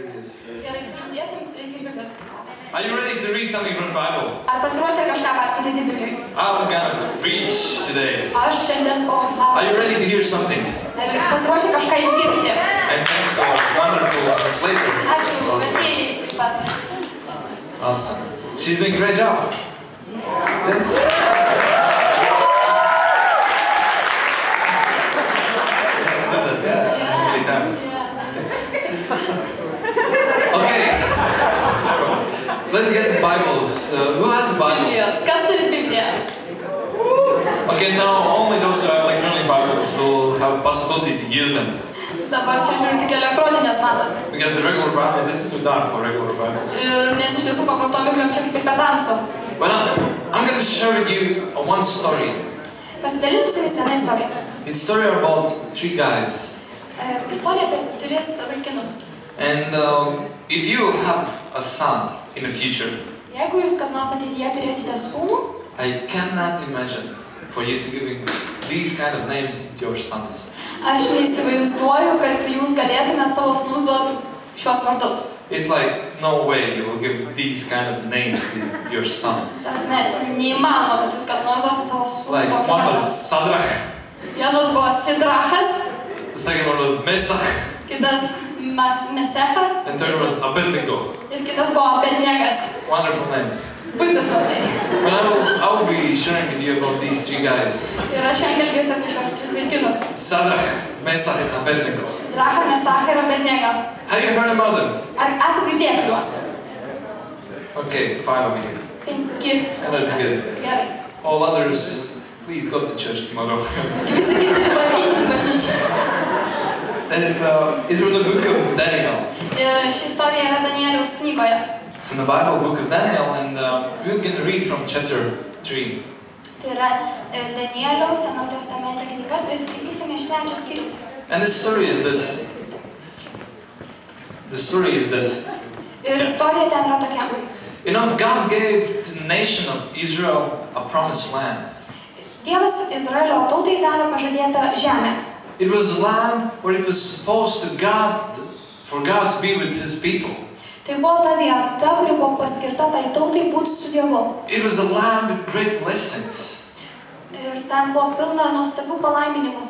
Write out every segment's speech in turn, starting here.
serious. Are you ready to read something from the Bible? Ar pasiruošę kažką perskaityti Biblijoje? I'm gonna preach today. Aš šiandien pamokslausiu. Are you ready to hear something? Ar pasiruošę kažką išgirsti? And thanks to our wonderful translator. Ačiū vertėjai taip pat. Awesome. She's doing a great job. Yes. Many times. Okay. Let's get the Bibles. Who has a Bible? Biblijos. Kas turi Bibliją? Okay, now only those who have electronic Bibles will have a possibility to use them. Dabar čia žiūriu tik elektroninės matosi. Because the regular Bibles, it's too dark for regular Bibles. Ir nes iš tiesų paprastom Biblijom čia kaip ir per tamsu. But I'm going to share with you one story. Pasidalinsiu su jumis viena istorija. It's a story about three guys. Istorija apie tris vaikinus. And if you will have a son in the future, Jeigu jūs kad nors ateityje turėsite sūnų, I cannot imagine for you to give these kind of names to your sons. aš neįsivaizduoju, kad jūs galėtumėt savo sūnus duoti šios vardus. It's like, no way you will give these kind of names to your son. Neįmanoma, kad jūs kad nors duosit savo sūnų Like, tokį one vardą. was Sadrach, Vienas buvo Sidrachas, the second one was Mesach, kitas Mesechas and third was Abednego. ir kitas buvo Abednegas. Wonderful names. Puikus vardai. But I will be sharing with you about these three guys. Ir aš šiandien kalbėsiu apie šios tris vaikinus. Sadrach, Mesach, and Abednego. Sidrachą, Mesachą ir Abednegą. Have you heard about them? Ar esate girdėję apie juos? Okay, 5 of you. 5. That's good. Gerai. All others, please go to church tomorrow. Visi kiti rytoj eikite į bažnyčią. And it's from the book of Daniel. Ir ši istorija yra Danieliaus knygoje. It's in the Bible, book of Daniel, and we're going to read from chapter 3. Tai yra Danieliaus Senojo Testamento knyga, skaitysime iš 3 skyriaus. And the story is this. The story is this. Ir istorija ten yra tokia. You know, God gave to the nation of Israel a promised land. Dievas Izraelio tautai davė pažadėtą žemę. It was a land where it was supposed to for God to be with His people. Tai buvo ta vieta, kuri buvo paskirta tai tautai būti su Dievu. It was a land with great blessings. Ir ten buvo pilna nuostabių palaiminimų.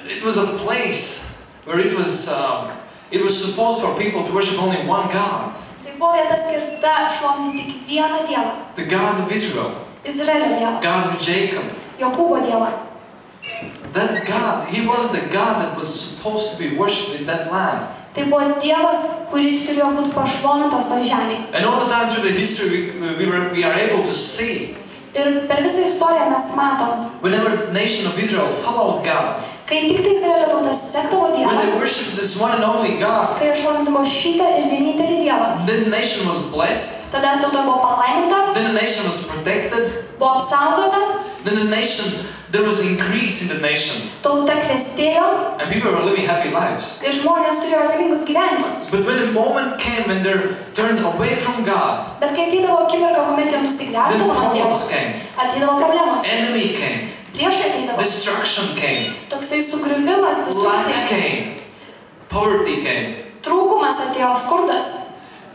It was a place where it was supposed for people to worship only one God. Tai buvo vieta skirta šlovinti tik vieną Dievą. The God of Israel. Izraelio Dievą. God of Jacob. Jokūbo Dievą. That God, He was the God that was supposed to be worshipped in that land. Tai buvo Dievas, kuris turėjo būti pašlovintas toj žemėje. And all the time through the history, we are able to see. Ir per visą istoriją mes matom. Whenever the nation of Israel followed God. Kai tik tai Izraelio tautas sekdavo Dievą. When they worshipped this one and only God. Kai šlovindavo šitą ir vienintelį Dievą. Then the nation was blessed. Tada tauta buvo palaiminta. Then the nation was protected. Buvo apsaugota. Then the nation, there was increase in the nation. Tauta klestėjo. And people were living happy lives. Ir žmonės turėjo laimingus gyvenimus. But when the moment came when they turned away from God, Bet kai ateidavo akimirka, kuomet jie nusigręždavo then nuo Dievo, problems came. ateidavo problemos. Enemy came. Priešai ateidavo. Destruction came. Toksai sugriuvimas, Lack destrukcija. came. Poverty came. Trūkumas atėjo, skurdas.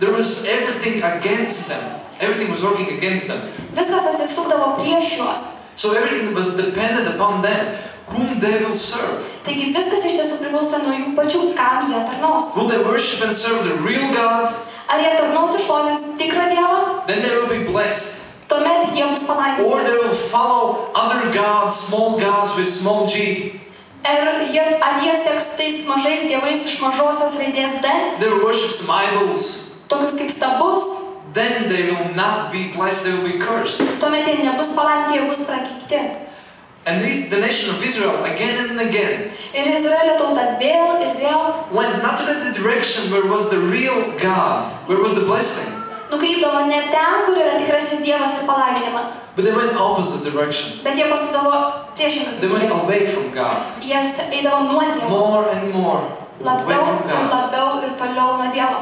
There was everything against them. Everything was working against them. Viskas atsisukdavo prieš juos. So everything was dependent upon them, whom they will serve. Taigi viskas iš tiesų priklauso nuo jų pačių, kam jie tarnaus. Will they worship and serve the real God? Ar jie tarnaus ir šlovins tikrą Dievą? Then they will be blessed. Tuomet jie bus Or palaiminti. they will follow other gods, small gods with small g. Ar jie seks tais mažais dievais iš mažosios raidės D, They will worship some idols. tokius kaip stabus, Then they will not be blessed, they will be cursed. tuomet jie nebus palaiminti, jie bus prakeikti. And the nation of Israel, again and again, Ir Izraelio tauta vėl ir vėl went not to the direction where was the real God, where was the blessing, nukrypdavo ne ten, kur yra tikrasis Dievas ir palaiminimas, but they went opposite direction. bet jie pasukdavo priešingą They went kryptį. away from God, Jie eidavo nuo Dievo, more and more away labiau from ir God. labiau ir toliau nuo Dievo.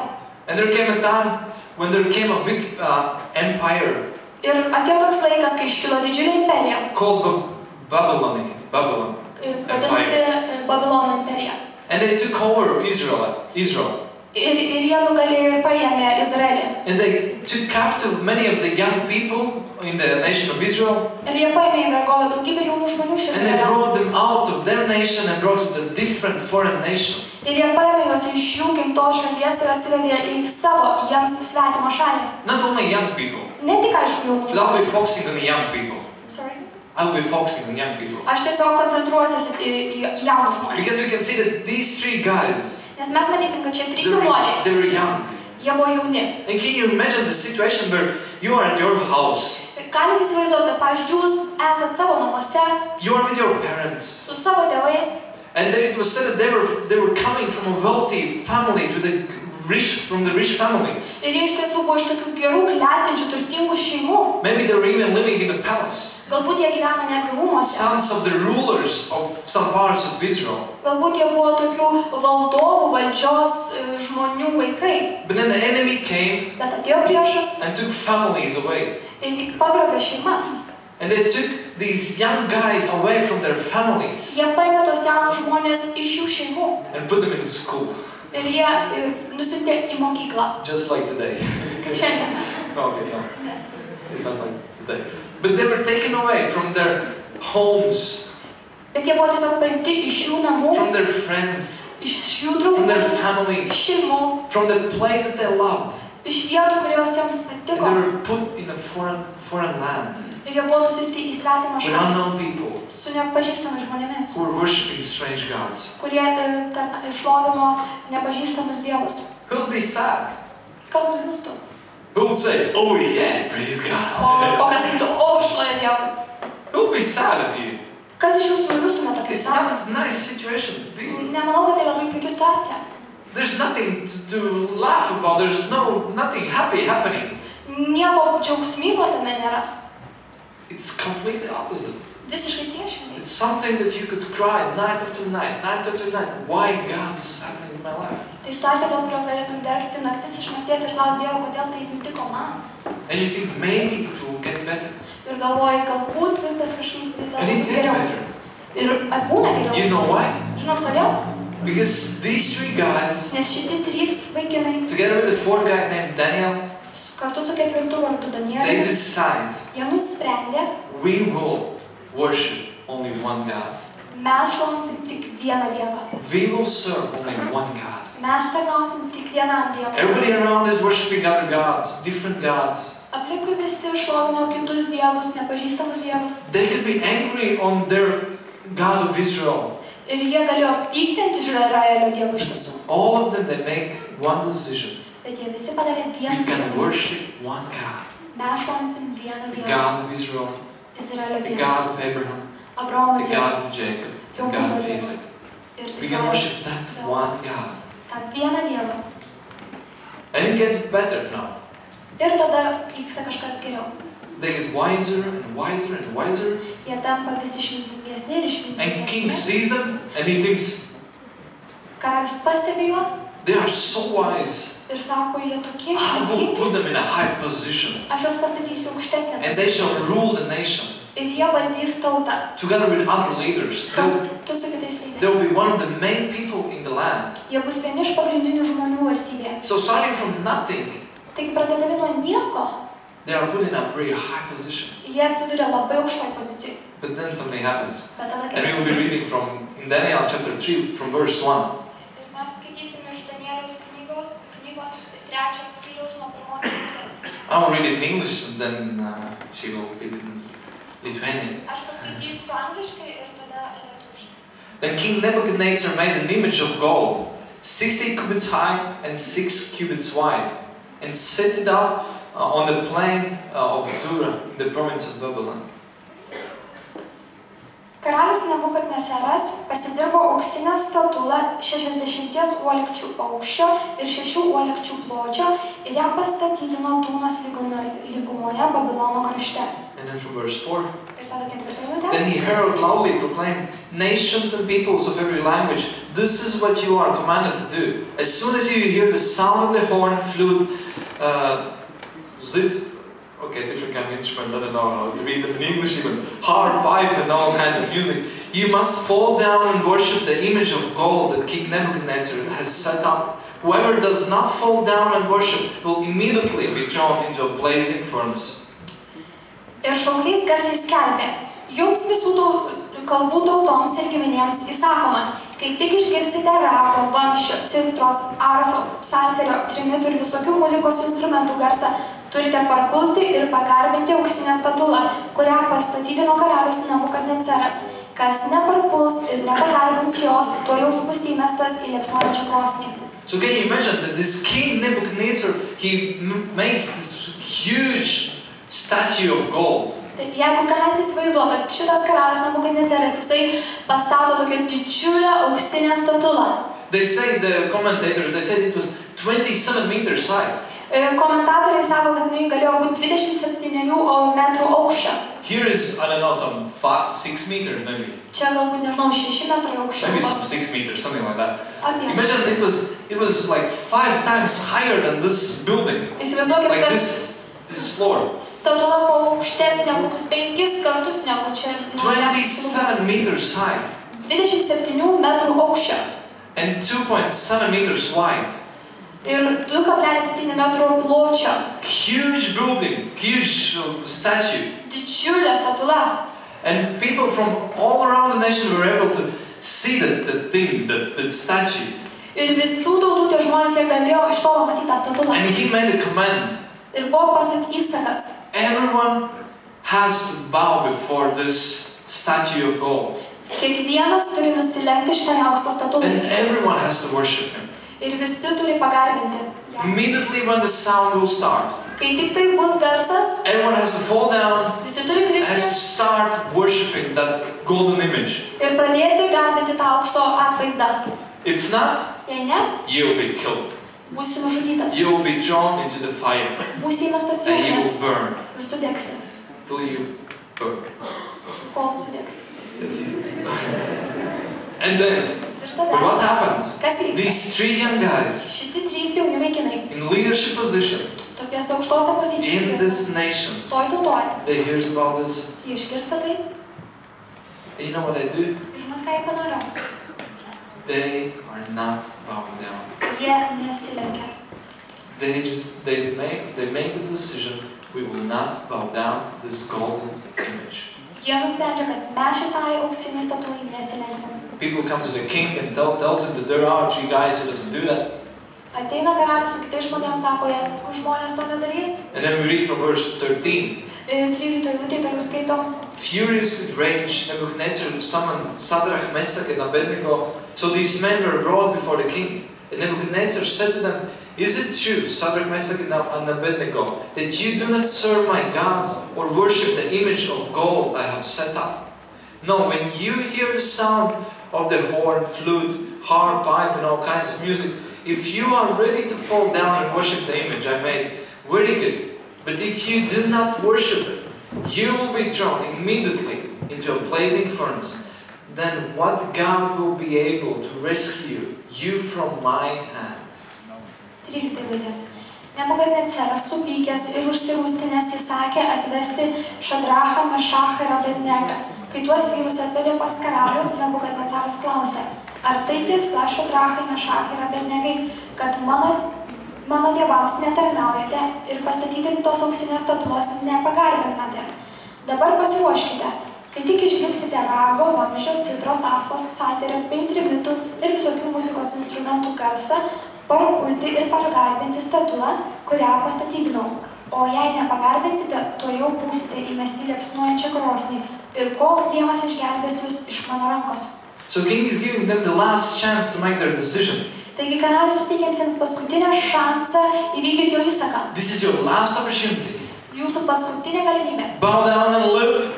And there came a time when there came a big empire Ir atėjo toks laikas, kai iškilo didžiulė imperija, called Babylon. vadinasi Babilono imperija. And they took over Israel. Ir jie nugalėjo ir paėmė Izraelį. And they took captive many of the young people in the nation of Israel. Ir jie paėmė į vergovę daugybę jaunų žmonių iš And they Izraelio. brought them out of their nation and brought to the different foreign nation. Ir jie paėmė juos iš jų gimtos šalies ir atsivedė į savo jiems svetimą šalį. Not only young people. Ne tik aišku jaunų But I'll be žmonių. focusing on the young people. Sorry. I'll be focusing on young people. Aš tiesiog koncentruosiuosi į jaunus žmonės. Because we can see that these three guys, Nes mes matysim, kad šie trys jaunuoliai, they were young. jie buvo jauni. And can you imagine the situation where you are at your house, Galite įsivaizduoti, kad, pavyzdžiui, jūs esat savo namuose, you are with your parents, su savo tėvais, and then it was said that they were coming from a wealthy family from the rich families. ir jie iš tiesų buvo iš tokių gerų, klestinčių, turtingų šeimų. Maybe they were even living in a palace. Galbūt jie gyveno netgi rūmuose. Sons of the rulers of some parts of Israel. Galbūt jie buvo tokių valdovų, valdžios žmonių vaikai. But then the enemy came Bet atėjo priešas and took families away. ir pagrobė šeimas. And they took these young guys away from their families Jie paėmė tos jaunus žmonės iš jų šeimų. and put them in school, Ir jie nusiuntė į mokyklą. just like today. Kaip šiandien. Okay, no. It's not like today. But they were taken away from their homes, Bet jie buvo tiesiog paimti iš jų namų, from their friends, iš jų from their draugų, families, šeimų, from the place that they loved. iš vietų, kurios jiems And patiko. they were put in a foreign land Ir jie buvo nusiusti į svetimą with šalį unknown people su nepažįstamais žmonėmis, who were worshipping strange gods. kurie šlovino nepažįstamus dievus. Who will be sad? Kas nuliūstų? Who will say, "Oh yeah, praise God"? O kas sakytų, o šlovė Dievui. Who will be sad at you? Kas iš jūsų nuliūstų tokia It's situacija? not a nice situation to be in. Nemanau, kad tai labai puikia situacija. There's nothing to laugh about. There's nothing happy happening. Nieko džiaugsmingo tame nėra. It's completely opposite. Visiškai priešingai. It's something that you could cry night after night, night after night. Why, God, this is happening in my life? Tai situacija, dėl kurios galėtum verkti naktis iš nakties ir klausti Dievo, kodėl tai nutiko man. And you think maybe it will get better. Ir galvoji, galbūt viskas kažkaip vis And dėlto it bus is geriau. better. Ir būna geriau. You know why? Žinot kodėl? Because these three guys, Nes šitie trys vaikinai, together with the fourth guy named Daniel, kartu su ketvirtu vardu they Danieliumi, decide jie nusprendė, we will worship only one God. mes šlovinsim tik vieną Dievą. We will serve only one God. Mes tarnausim tik vienam Dievui. Everybody around is worshiping other gods, different gods. Aplinkui visi šlovino kitus dievus, nepažįstamus dievus. They could be angry on their God of Israel. Ir jie galėjo pykti ant Izraelio dievų iš tiesų. All of them, they make one decision. Bet jie visi padarė We vieną can sprendimą. worship one God. Mes šlovinsim vieną The dievą. God of Israel, Izraelio the dievą. God of Abraham, Abraomo the dievą. God of Jacob, the God of Isaac. Ir We can worship that one God. tą vieną dievą. And it gets better now. Ir tada vyksta kažkas geriau. They get wiser and wiser and wiser. Jie tampa vis išmintingesni ir And king išmintingesni. sees them and he thinks, Karalius pastebi juos they are so wise. ir sako, jie tokie I will išmintingi. put them in a high position. Aš juos pastatysiu aukštesnę And they shall rule the nation. ir jie valdys tautą. Together with other leaders. Kartu su kitais They will lyderiais. be one of the main people in the land. Jie bus vieni iš pagrindinių žmonių valstybėje. So starting from nothing, Taigi pradedami nuo nieko, they are put in a very high position. jie atsiduria labai aukštoj pozicijoje. But then something happens. Bet tada And we will be atsitiks. reading from in Daniel chapter 3 from verse 1. Ir mes skaitysime iš Danieliaus knygos 3 skyriaus nuo 1 eilutės. I will read it in English and then she will read it in Lithuanian. Aš paskaitysiu angliškai ir tada lietuviškai. Then King Nebuchadnezzar made an image of gold, 60 cubits high and 6 cubits wide, and set it up on the plain of Dura in the province of Babylon. Karalius Nebukadnezaras pasidirbo auksinę statulą 60 uolekčių aukščio ir 6 uolekčių pločio ir ją pastatydino Tūnos lygumoje Babilono krašte. And then from verse 4. Ir tada 4 eilutė. Then he heralded loudly proclaimed, nations and peoples of every language, this is what you are commanded to do. As soon as you hear the sound of the horn, flute, zit, okay, different kind of instruments, I don't know how to read them in English even, harp, pipe and all kinds of music, You must fall down and worship the image of gold that King Nebuchadnezzar has set up. Whoever does not fall down and worship will immediately be thrown into a blazing furnace. Ir šauklys garsiai skelbė, jums visų kalbų tautoms ir giminėms įsakoma, kai tik išgirsite rago, vamščio, citros, arfos, psalterio, trimitų ir visokių muzikos instrumentų garsą, turite parpulti ir pagarbinti auksinę statulą, kurią pastatydino karalius Nebukadnecaras. Kas neparpuls ir nepagarbins jos, tuojaus bus įmestas į liepsnojančią krosnį. So can you imagine that this King Nebuchadnezzar, he makes this huge statue of gold. Jeigu galite įsivaizduoti, šitas karalius Nebukadnecaras, jisai pastato tokią didžiulę auksinę statulą. They say, the commentators, they said it was 27 meters high. Komentatoriai sako, kad jinai galėjo būti 27 metrų aukščio. Here is, I don't know, some 6 meters maybe. Čia galbūt, nežinau, 6 metrai aukščio. Maybe 6 meters, something like that. Apie. Imagine it was like 5 times higher than this building. Įsivaizduokit, Like kad this floor. statula buvo aukštesnė kokius 5 kartus negu čia. 27 meters high. 27 metrų aukščio. And 2.7 meters wide. Ir 2,7 metrų pločio. Huge building, huge statue. Didžiulė statula. And people from all around the nation were able to see that statue. Ir visų tautų tie žmonės jie galėjo iš tolo matyti tą statulą. And he made a command. Ir buvo įsakas. Everyone has to bow before this statue of gold. Kiekvienas turi nusilenkti šitai aukso statulai. And everyone has to worship him. Ir visi turi pagarbinti. Immediately when the sound will start, Kai tik tai bus garsas, everyone has to fall down visi turi and has to kristi start worshiping that golden image. ir pradėti garbinti tą aukso atvaizdą. If not, Jei ne, you will be killed. būsi nužudytas. You will be thrown into the fire Būsi įmestas į and you ugnį will burn ir sudegsi, till you burn. kol sudegsi. Yes. And then, Ir but what tada, happens? kas įvyksta? These 3 young guys Šitie 3 jauni vaikinai, in leadership position tokiose aukštose in pozicijose, this nation, toj tautoj, they hear about this. jie išgirsta tai And you know what they do? ir žinot, ką jie padaro? They are not bowing down. Jie nesilenkia. They make the decision, we will not bow down to this golden image. Jie nusprendžia, kad mes šitai auksiniai statulai nesilenksim. People come to the king and tells him that there are 3 guys who doesn't do that. Ateina karalius su kitais žmonėms, sako, jeigu žmonės to nedarys. And then we read from verse 13. 13 eilutėj toliau skaitom. Furious with rage, Nebuchadnezzar summoned Shadrach, Meshach, and Abednego. So these men were brought before the king. And Nebuchadnezzar said to them, "Is it true, Shadrach, Meshach, and Abednego, that you do not serve my gods or worship the image of gold I have set up? No, when you hear the sound of the horn, flute, harp, pipe, and all kinds of music, if you are ready to fall down and worship the image I made, very good. But if you do not worship it, you will be thrown immediately into a blazing furnace. Then what God will be able to rescue you from my hand?" 13 eilutė. Nebukadnecaras supykęs ir užsirūstinęs įsakė atvesti Šadrachą, Mešachą ir Abednegą. Kai tuos vyrus atvedė pas karalių, Nebukadnecaras klausė, ar tai tiesa, Šadrachai, Mešachai ir Abednegai, kad mano dievams netarnaujate ir pastatyti tos auksinės statulos nepagarbinate. Dabar pasiruoškite, kai tik išgirsite rago, vamzdžio, citros, arfos, psalterio bei trimitų ir visokių muzikos instrumentų garsą, parpulti ir pagarbinti statulą, kurią pastatydinau. O jei nepagarbinsite, tuojau būsite įmesti liepsnojančią krosnį ir koks dievas išgelbės jūs iš mano rankos. So king is giving them the last chance to make their decision. Taigi karalius suteikia jiems paskutinę šansą įvykdyti jo įsaką. This is your last opportunity. Jūsų paskutinė galimybė. Bow down and live,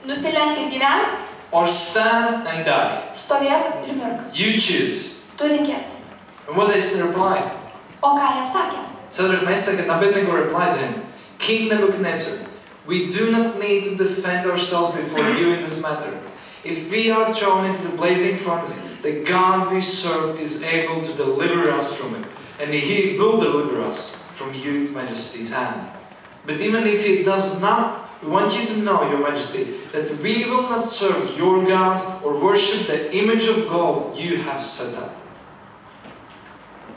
Nusilenk ir gyvenk, or stand and die. stovėk ir mirk. You choose. Tu reikėsi. And what they replied? O ką jie atsakė? Shadrach, Meshach, and Abednego replied to him, "King Nebuchadnezzar, we do not need to defend ourselves before you in this matter. If we are thrown into the blazing furnace, the God we serve is able to deliver us from it, and He will deliver us from your Majesty's hand. But even if He does not, We want you to know, Your Majesty, that we will not serve your gods or worship the image of gold you have set up.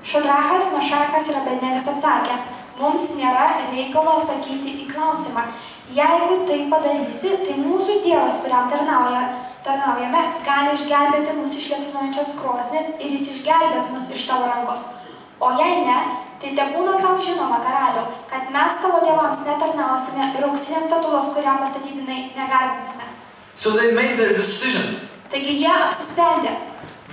Šadrachas, Mešachas ir Abednegas atsakė, mums nėra reikalo atsakyti į klausimą. Jeigu tai padarysi, tai mūsų Dievas, kuriam tarnaujame, gali išgelbėti mus iš liepsnojančios krosnies ir jis išgelbės mus iš tavo rankos. O jei ne, tai tebūna tau žinoma, karaliau, kad mes tavo dievams netarnausime ir auksinės statulos, kurią pastatydinai, negarbinsime. So they made their decision. Taigi jie apsisprendė.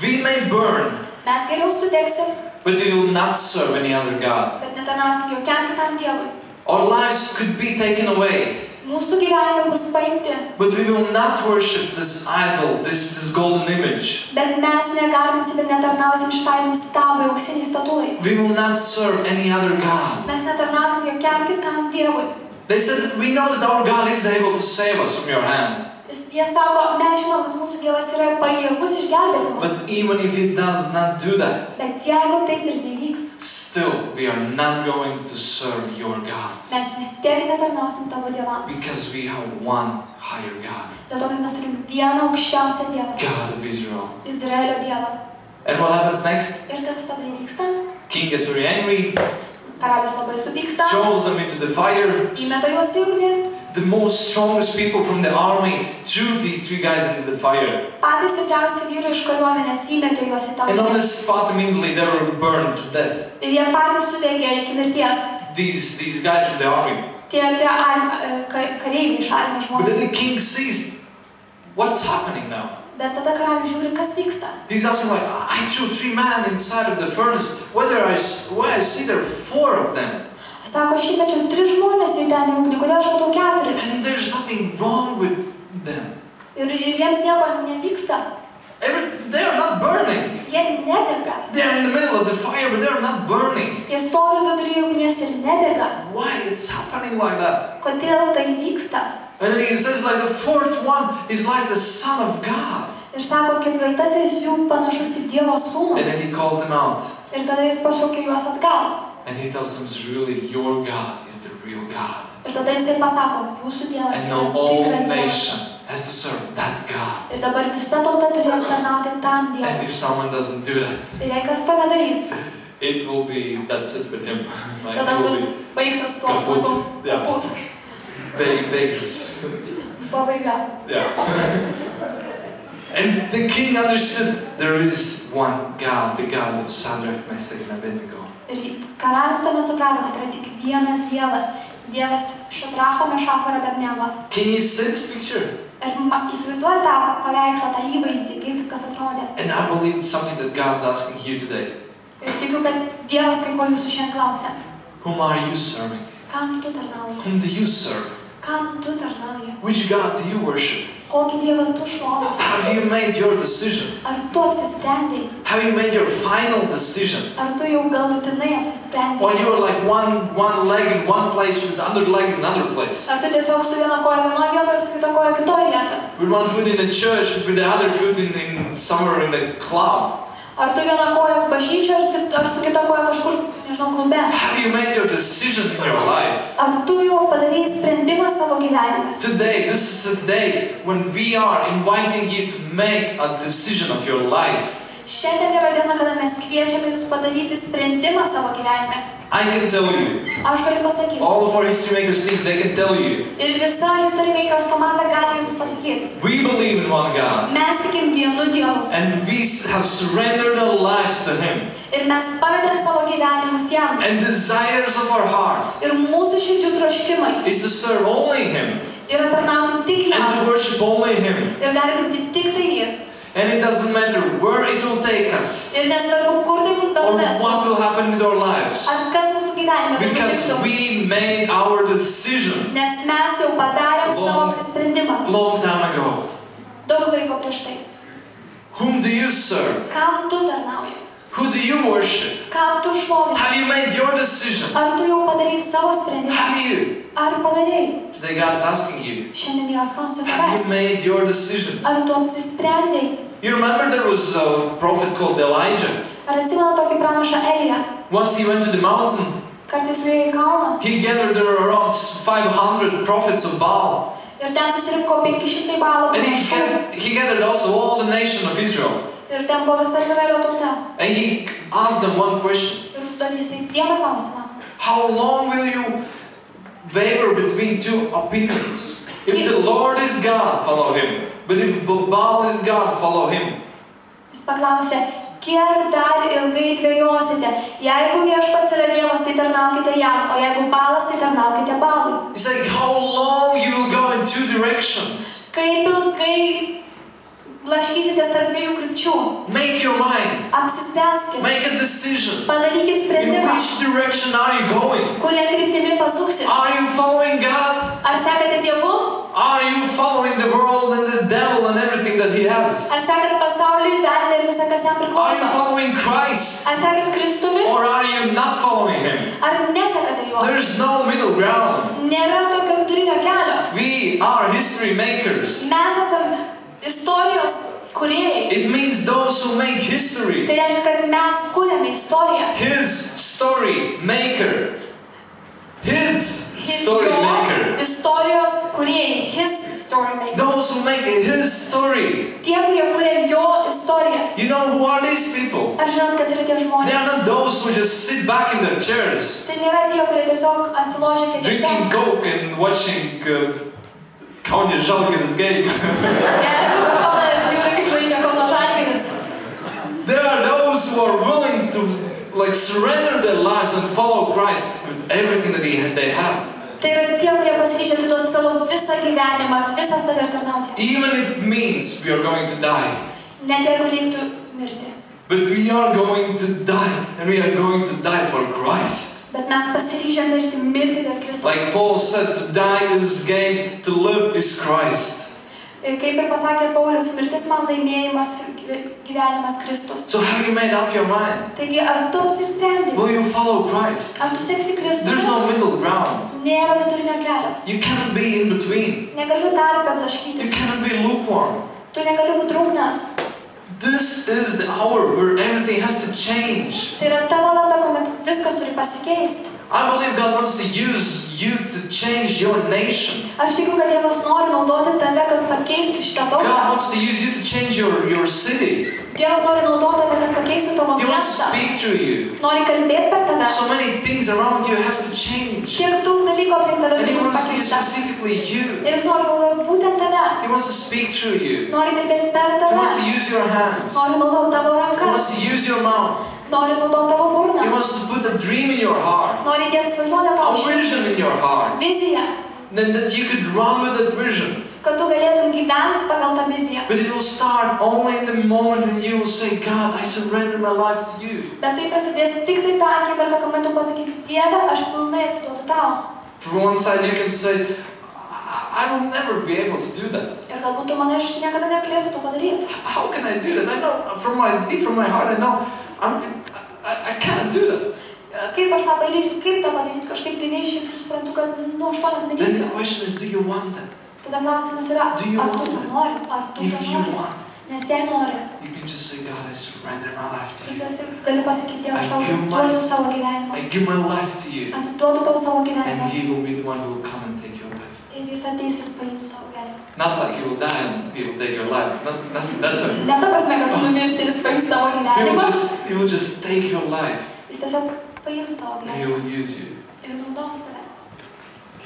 We may burn, Mes geriau sudegsim, but we will not serve any other god. bet netarnausim jokiam kitam dievui. Our lives could be taken away, Mūsų gyvenimai bus paimti, but we will not worship this idol, this golden image. bet mes negarbinsim ir netarnausim šitai stabai auksiniai statulai. We will not serve any other god. Mes netarnausim jokiam kitam dievui. They said, we know that our God is able to save us from your hand. Jie sako, mes žinom, kad mūsų Dievas yra pajėgus išgelbėti mus. But even if He does not do that, Bet jeigu taip ir nevyks, still we are not going to serve your gods. mes vis tiek netarnausim tavo dievams. Because we have one higher God, Dėl to, kad mes turim vieną aukščiausią Dievą, God of Israel. Izraelio Dievą. And what happens next? Ir kas tada įvyksta? King gets very angry, Karalius labai supyksta, throws them into the fire. įmeta juos į ugnį. The most strongest people from the army threw these three guys into the fire. Patys stipriausi vyrai iš kariuomenės įmetė juos į tą And on the ugnį. spot immediately they were burned to death. Ir jie patys sudegė iki mirties. These guys from the army. Tie kareiviai iš armijos But then žmonės. the king sees what's happening now. Bet tada karalius žiūri, kas vyksta. He's asking like, I threw 3 men inside of the furnace. Where I see there are 4 of them. Sako, aš įmečiau 3 žmonės į ten į ugnį, kodėl aš matau 4? And there's nothing wrong with them. Ir jiems nieko nevyksta. They are not burning. Jie nedega. They are in the middle of the fire, but they are not burning. Jie stovi vidury ugnies ir nedega. Why it's happening like that? Kodėl tai vyksta? And then he says like the 4th one is like the Son of God. Ir sako, 4-asis jų panašus į Dievo sūnų. And then he calls them out. Ir tada jis pašaukė juos atgal. And he tells them, really, your God is the real God. Ir tada jisai pasako, jūsų Dievas And yra now all tikras Dievas. nation has to serve that God. Ir dabar visa tauta turės tarnauti tam And Dievui. if someone doesn't do that, Ir jei kas to nedarys, it will be, that's it with him. Like, tada it will bus be baigtas tuo kaput. žmogum. Yeah. Kaput. dangerous. Pabaiga. Yeah. And the king understood there is one God, the God of Shadrach, Meshach, and Abednego. Ir karalius tuomet suprato, kad yra tik vienas Dievas. Dievas Šadracho, Mešacho ir Abednego. Can you see this picture? Ir įsivaizduoja tą paveikslą, tą įvaizdį, kaip viskas atrodė. And I believe it's something that God's asking you today. Ir tikiu, kad Dievas kai ko jūsų šiandien klausia. Whom are you serving? Kam tu tarnauji? Whom do you serve? Kam tu tarnauji? Which God do you worship? Kokį Dievą tu šlovini? Have you made your decision? Ar tu apsisprendai? Have you made your final decision? Ar tu jau galutinai apsisprendai? Or you're like one leg in one place with the other leg in another place? Ar tu tiesiog su viena koja vienoje vietoje, su kita koja kitoje vietoje? With one foot in the church, with the other foot in somewhere in the club? Ar tu viena koja bažnyčioje, ar su kita koja kažkur, nežinau, klube? Have you made your decision in your life? Ar tu jau padarėjai sprendimą savo gyvenime? Today, this is a day when we are inviting you to make a decision of your life. Šiandien yra diena, kada mes kviečiame jūs padaryti sprendimą savo gyvenime. I can tell you, Aš galiu pasakyti. all of our History Makers team, they can tell you, Ir visa History Makers komanda gali jums pasakyti. we believe in one God. Mes tikim vienu Dievu. And we have surrendered our lives to Him. Ir mes pavedėm savo gyvenimus jam. And desires of our heart Ir mūsų širdžių troškimai is to serve only Him yra tarnauti tik and to jam. worship only Him. Ir garbinti tik tai jį. And it doesn't matter where it will take us Ir nesvarbu, kur tai mus or bevestų. what will happen with our lives. Ar kas mūsų gyvenime Because benutiktų. we made our decision Nes mes jau padarėm savo apsisprendimą. long time ago. Daug laiko prieš tai. Whom do you serve? Kam tu tarnauji? Who do you worship? Kam tu šlovini? Have you made your decision? Ar tu jau padarėjai savo sprendimą? Have you? Ar padarėjai? Today God is asking you, Šiandien Dievas klausia have you tavęs. made your decision? Ar tu apsisprendei? You remember there was a prophet called Elijah. Ar atsimena tokį pranašą Eliją? Once he went to the mountain Kartais nuėjo į kalną. He gathered there around 500 prophets of Baal. Ir ten susirinko 500 Baalo And pranašų. he gathered also all the nation of Israel. Ir ten buvo visa Izraelio tauta. And he asked them one question. Ir uždavė jisai vieną klausimą. How long will you waver between two opinions? If the Lord is God, follow him. But if Baal is God, follow him. Jis paklausė, kiek dar ilgai dvejosite? Jeigu Viešpats yra Dievas, tai tarnaukite jam, o jeigu Baalas, tai tarnaukite Baalui. He's like, how long you will go in two directions? Kaip ilgai blaškysitės tarp dviejų krypčių? Make your mind. Apsispręskite. Make a decision. Padarykit In sprendimą. which direction are you going? Kuria kryptimi pasuksit? Are you following God? Ar sekate Dievu? Are you following the world and the devil and everything that he has? Ar sekat pasaulį, velnią ir visą, kas jam Are you priklauso? following Christ? Ar sekat Kristumi? Or are you not following him? Ar nesekate juo? There's no middle ground. Nėra tokio vidurinio kelio. We are history makers. Mes esame istorijos kūrėjai. It means those who make history. Tai reiškia, kad mes kūrėme istoriją. His story maker. His story maker. Istorijos kūrėjai. His story maker. Those who make his story. Tie, kurie kūrė jo istoriją. You know who are these people? Ar žinot, kas yra tie They žmonės? are not those who just sit back in their chairs, Tai nėra tie, kurie tiesiog atsilošia drinking kėdėse. Coke and watching Kaunas Žalgiris game. Geria Coca-Cola ir žiūri, kaip žaidžia Kauno Žalgiris. There are those who are willing to surrender their lives and follow Christ with everything that they have. Tai yra tie, kurie pasiryžę atiduoti savo visą gyvenimą, visą save ir tarnauti. Even if it means we are going to die. Net jeigu reiktų mirti. But we are going to die, and we are going to die for Christ. Bet mes pasiryžę mirti dėl Kristaus. Like Paul said, to die is gain, to live is Christ. Kaip ir pasakė Paulius, mirtis man laimėjimas, gyvenimas Kristus. So have you made up your mind? Taigi, ar tu apsisprendai? Will you follow Christ? Ar tu seksi Kristų? There's no middle ground. Nėra vidurinio kelio. You cannot be in between. Negali tarpe You blaškytis. cannot be lukewarm. Tu negali būti drungnas. This is the hour where everything has to change. Tai yra ta valanda, kuomet viskas turi pasikeisti. I believe God wants to use you to change your nation. Aš tikiu, kad Dievas nori naudoti tave, kad pakeistų šitą God tautą. wants to use you to change your city. Dievas nori naudoti tave, kad pakeistų tavo He wants to miestą. speak through you. Nori kalbėti per tave. So many things around you has to change. Tiek daug dalykų aplink tave And He turi būti wants to use pakeista. specifically you. Ir jis nori naudoti būtent tave. He wants to speak through you. Nori kalbėti per He tave. wants to use your hands. Nori naudoti tavo He rankas. wants to use your mouth. Nori naudoti tavo burną. He wants to put a dream in your heart. Nori įdėti svajonę A tavo širdį. vision in your heart. Viziją. Then that you could run with that vision. Kad tu galėtum gyventi pagal tą viziją. But it will start only in the moment when you will say, God, I surrender my life to you. Bet tai prasidės tik tai tą akimirką, kuomet tu pasakysi, Dieve, aš pilnai atsiduodu tau. From one side you can say, I will never be able to do that. Ir galbūt tu manai, aš niekada negalėsiu to padaryti. How can I do that? I know deep from my heart, I know I can't do that. Kaip aš tą padarysiu, kaip tą padaryti, kažkaip tai neišėtų, suprantu, kad aš to Then nepadarysiu. the question is, do you want that? Tada klausimas yra, Do you ar want tu to that? nori, ar tu If to you nori. want, Nes jei nori, you can just say, God, I surrender my life to tai you. tu esi- gali pasakyti, Dieve, aš tau I give duodu my- savo gyvenimą. I give my life to you. Atiduodu tau savo And gyvenimą. He will be the one who will come and take your life. Ir jis ateis ir paims tavo gyvenimą. Not like He will die and He will take your life. Not that way. Ne ta prasme, kad tu numirsi ir jis paims tavo gyvenimą. He will just take your life Jis tiesiog paims tavo and He gyvenimą will use you. ir naudos tave.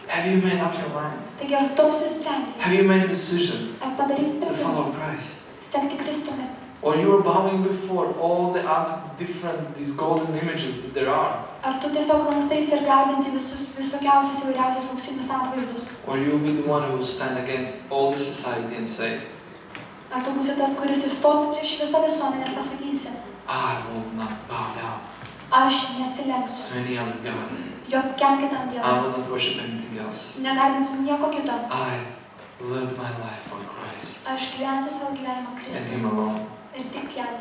Have you made up your mind? Taigi ar tu apsisprendei? Have you made a decision Ar padarei to sprendimą? follow Christ? Sekti Kristumi. Or you are bowing before all the other different, these golden images that there are? Ar tu tiesiog lankstaisi ir garbinti visokiausius įvairiausius auksinius atvaizdus? Or you will be the one who will stand against all the society and say, Ar tu būsi tas, kuris įstos prieš visą visuomenę ir pasakysi, I will not bow down aš nesilenksiu to any other God. jokiam kitam I Dievui. will not worship anything else. Negarbinsiu nieko kito. I live my life for Christ Aš gyvensiu savo gyvenimą and Kristui Him alone. ir tik jam.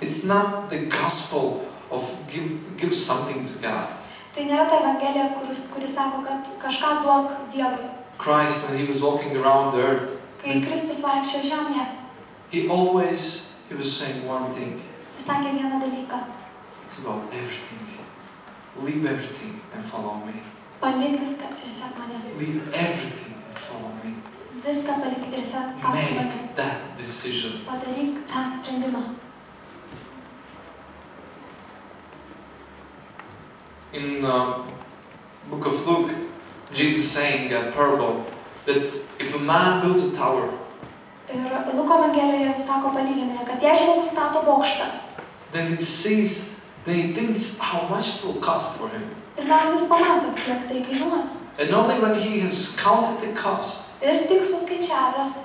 It's not the gospel of give something to God. Tai nėra ta evangelija, kuris sako, kad kažką duok Dievui. Christ, when He was walking around the earth, Kai Kristus vaikščiojo žemėje, He was saying one thing. jis sakė vieną dalyką. It's about everything. leave everything and follow me. Palik viską ir sek mane. Leave everything and follow me. Viską palik ir sek paskui mane. Make that decision. Padaryk tą sprendimą. In book of Luke, Jesus saying a parable that if a man builds a tower, Ir Luko Evangelijoje Jėzus sako palyginimą, kad jei žmogus stato bokštą, then he thinks how much it will cost for him. pirmiausia jis pamąsto, kiek tai kainuos. And only when he has counted the cost, Ir tik suskaičiavęs,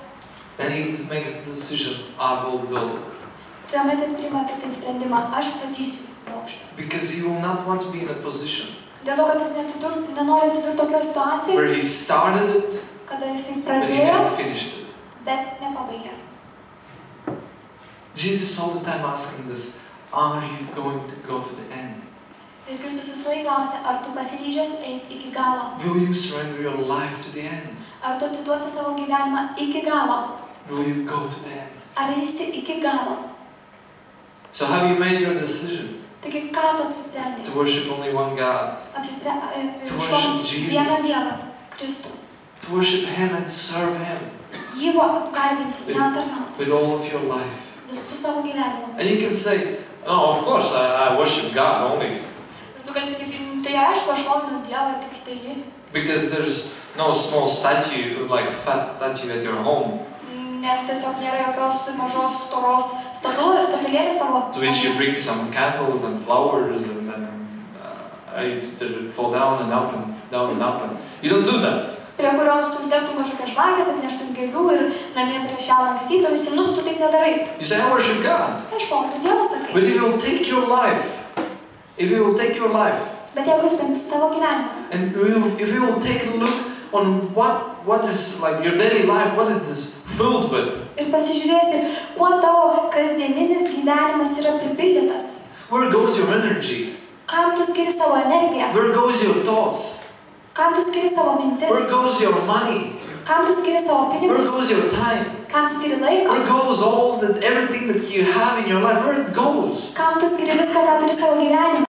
then he makes the decision, I will build it. tuomet jis priima tik tai sprendimą, aš statysiu bokštą. Because he will not want to be in a position Dėl to, kad jis nenori atsidurti tokioje situacijoje, where he started it, kada jisai but he pradėjo, didn't finish it. bet nepabaigė. Jesus all the time asking this, are you going to go to the end? Ir Kristus visą laiką klausia, ar tu pasiryžęs eiti iki galo? Will you surrender your life to the end? Ar tu atiduosi savo gyvenimą iki galo? Will you go to the end? Ar eisi iki galo? So have you made your decision Taigi, ką tu apsisprendai? to worship only one God? To worship Jesus. Vieną Dievą, Kristų. To worship Him and serve Him Jį garbinti, jam tarnauti. with all of your life. Visų savo gyvenimą. And you can say, oh, of course, I worship God only. Ir tu gali sakyti, tai aišku, aš šlovinu Dievą tik tai jį. Because there's no small statue, like a fat statue at your home, Nes tiesiog nėra jokios mažos, storos statulėlės tavo. to which you bring some candles and flowers and then they fall down and up and down and up. And you don't do that. Prie kurios tu uždegtum kažkokias žvakės, atneštum gėlių ir namie prieš ją lankstytum visi, tu taip nedarai. You say, I worship God. Aš šlovinu Dievą, sakai. But if you will take your life, Bet jeigu jis paims tavo gyvenimą, and if you will take a look on what is like your daily life, what it is filled with, ir pasižiūrėsi, kuo tavo kasdieninis gyvenimas yra pripildytas, where goes your energy? kam tu skiri savo energiją, Where goes your thoughts? kam tu skiri savo mintis, Where goes your money? kam tu skiri savo Where pinigus, goes your time? kam skiri laiko, Where goes everything that you have in your life? Where it goes? kam tu skiri viską, ką turi savo gyvenime.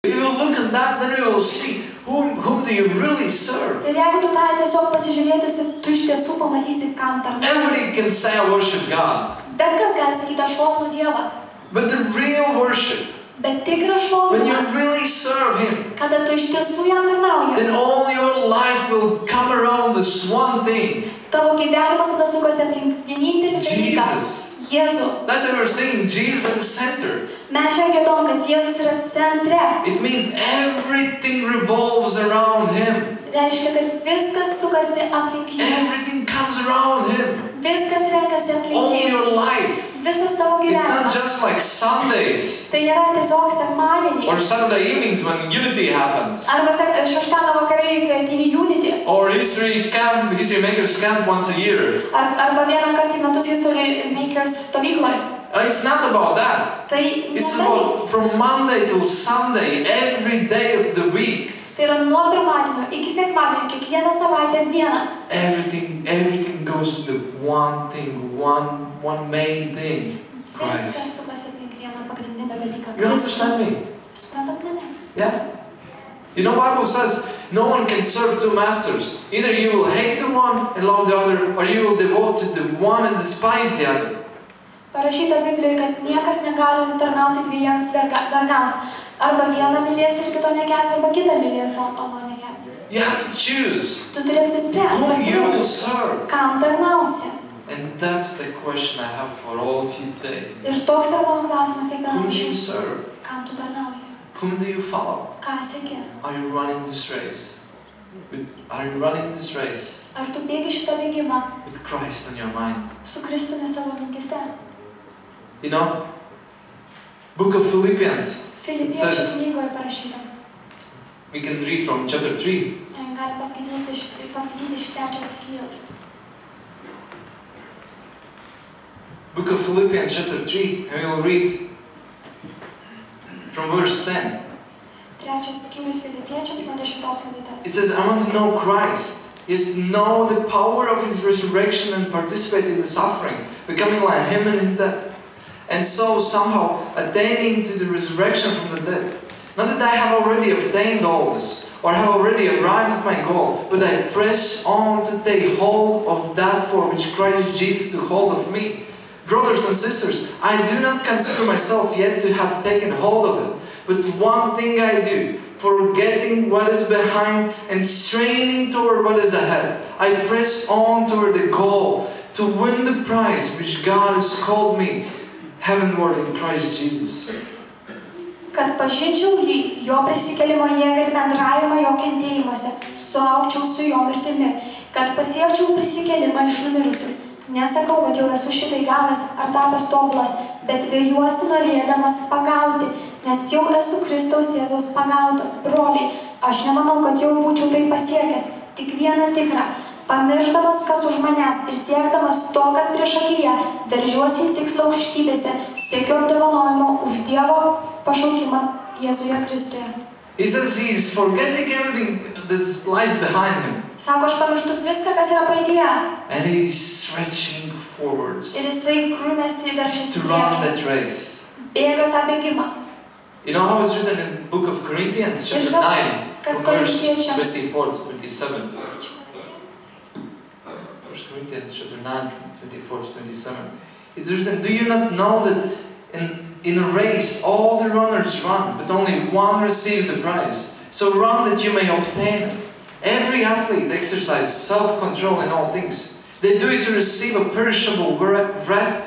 If you will look at that, then you will see whom do you really serve. Ir jeigu tu tą tiesiog pasižiūrėtusi, tu iš tiesų pamatysi, kam tarnauji. Everybody can say I worship God, Bet kas gali sakyti, aš šlovinu Dievą. but the real worship, Bet tikras when you šlovinimas, really serve Him, kada tu iš tiesų jam tarnauji, then all your life will come around this one thing, tavo gyvenimas tada sukasi aplink vienintelį dalyką. Jesus. Jėzų. That's why we're saying Jesus at the center. Mes šiandien giedom, kad Jėzus yra centre. It means everything revolves around Him. Reiškia, kad viskas sukasi aplink jį. Everything comes around Him. Viskas renkasi aplink All jį. your life. Visas tavo It's not gyvenimas. just like Sundays Tai nėra tiesiog sekmadieniai. or Sunday evenings when unity happens. Arba šeštadienio vakarai, kai ateini Unity. Or History Makers camp once a year. Arba vieną kartą į metus History Makers stovykloje. It's not about that. Tai It's ne tai. about from Monday to Sunday, every day of the week. Tai yra nuo pirmadienio iki sekmadienio, kiekvieną savaitės dieną. Everything goes to the one thing, one main thing. Viskas Christ. sukasi aplink vieną pagrindinę dalyką. You understand me? Suprantat mane? Yeah. You know, Bible says no one can serve two masters. Either you will hate the one and love the other, or you will devote to the one and despise the other. Parašyta Biblijoje, kad niekas negali tarnauti dviejiems vergams. Arba vieną mylėsi ir kito nekęsi, arba kitą mylėsi, o ano nekęsi. You have to choose Tu turi apsispręsti, whom you will pasirinkti, serve. kam tarnausi. And that's the question I have for all of you today. Ir toks yra mano klausimas kiekvienam Whom do iš you jūsų. serve? Kam tu tarnauji? Whom do you follow? Ką seki? Are you running this race? Are you running this race Ar tu bėgi šitą bėgimą with Christ on your mind? su Kristumi savo mintise? You know, Book of Philippians. Filipiečių knygoje parašyta. We can read from chapter 3. Gali paskaityti iš 3 skyriaus. Book of Philippians chapter 3, and we will read from verse 10. 3 skyrius Filipiečiams nuo 10 eilutės. It says, I want to know Christ. Yes, to know the power of His resurrection and participate in the suffering, becoming like Him in His death. And so somehow attaining to the resurrection from the dead. Not that I have already obtained all this, or have already arrived at my goal, but I press on to take hold of that for which Christ Jesus took hold of me. Brothers and sisters, I do not consider myself yet to have taken hold of it, but one thing I do, forgetting what is behind and straining toward what is ahead, I press on toward the goal to win the prize which God has called me heavenward in Christ Jesus. Kad pažinčiau jį, jo prisikėlimo jėgą ir bendravimą jo kentėjimuose, suaugčiau su jo mirtimi, kad pasiekčiau prisikėlimą iš numirusių. Nesakau, kad jau esu šitai gavęs ar tapęs tobulas, bet vejuosi norėdamas pagauti, nes jau esu Kristaus Jėzaus pagautas. Broliai, aš nemanau, kad jau būčiau tai pasiekęs, tik vieną tikrą. Pamiršdamas, kas už manęs ir siekdamas to, kas priešakyje, veržiuosi į tikslą aukštybėse, siekiu apdovanojimo už Dievo pašaukimą Jėzuje Kristuje. He says he's forgetting everything that lies behind him. Sako, aš pamirštu viską, kas yra praeityje. And he's stretching forwards Ir jisai krūmėsi veržiasi to į run priekį. that race. Bėga tą bėgimą. You know how it's written in the book of Corinthians, chapter 9, Kas from verse Korintiečiams? 24 to 27. 1 Corinthians chapter 9, from 24 to 27. It's written, do you not know that in a race all the runners run, but only one receives the prize? So run that you may obtain it. Every athlete exercises self-control in all things. They do it to receive a perishable wreath,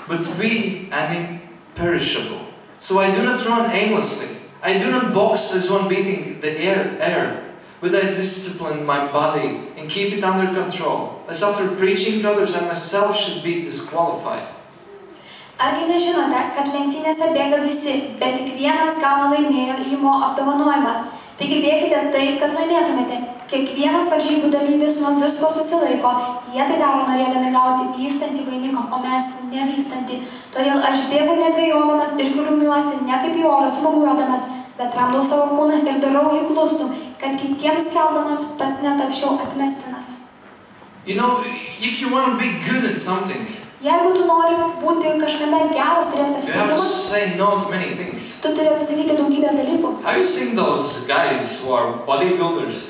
but we an imperishable. So I do not run aimlessly. I do not box as one beating the air, but I discipline my body and keep it under control, as after preaching to others I myself should be disqualified. Argi nežinote, kad lenktynėse bėga visi, bet tik vienas gauna laimėjimo apdovanojimą. Taigi bėkite taip, kad laimėtumėte. Kiekvienas varžybų dalyvis nuo visko susilaiko. Jie tai daro norėdami gauti vystantį vainiką, o mes nevystantį. Todėl aš bėgu nedvejodamas ir grumiuosi, ne kaip į orą smūgiuodamas, bet tramdau savo kūną ir darau jį klusnų, kad kitiems keldamas pats netapčiau atmestinas. You know, if you want to be good at something, Jeigu tu nori būti kažkame geras, turėti you have to pasisakymą, say no to many things. tu turi atsisakyti daugybės dalykų. Have you seen those guys who are bodybuilders?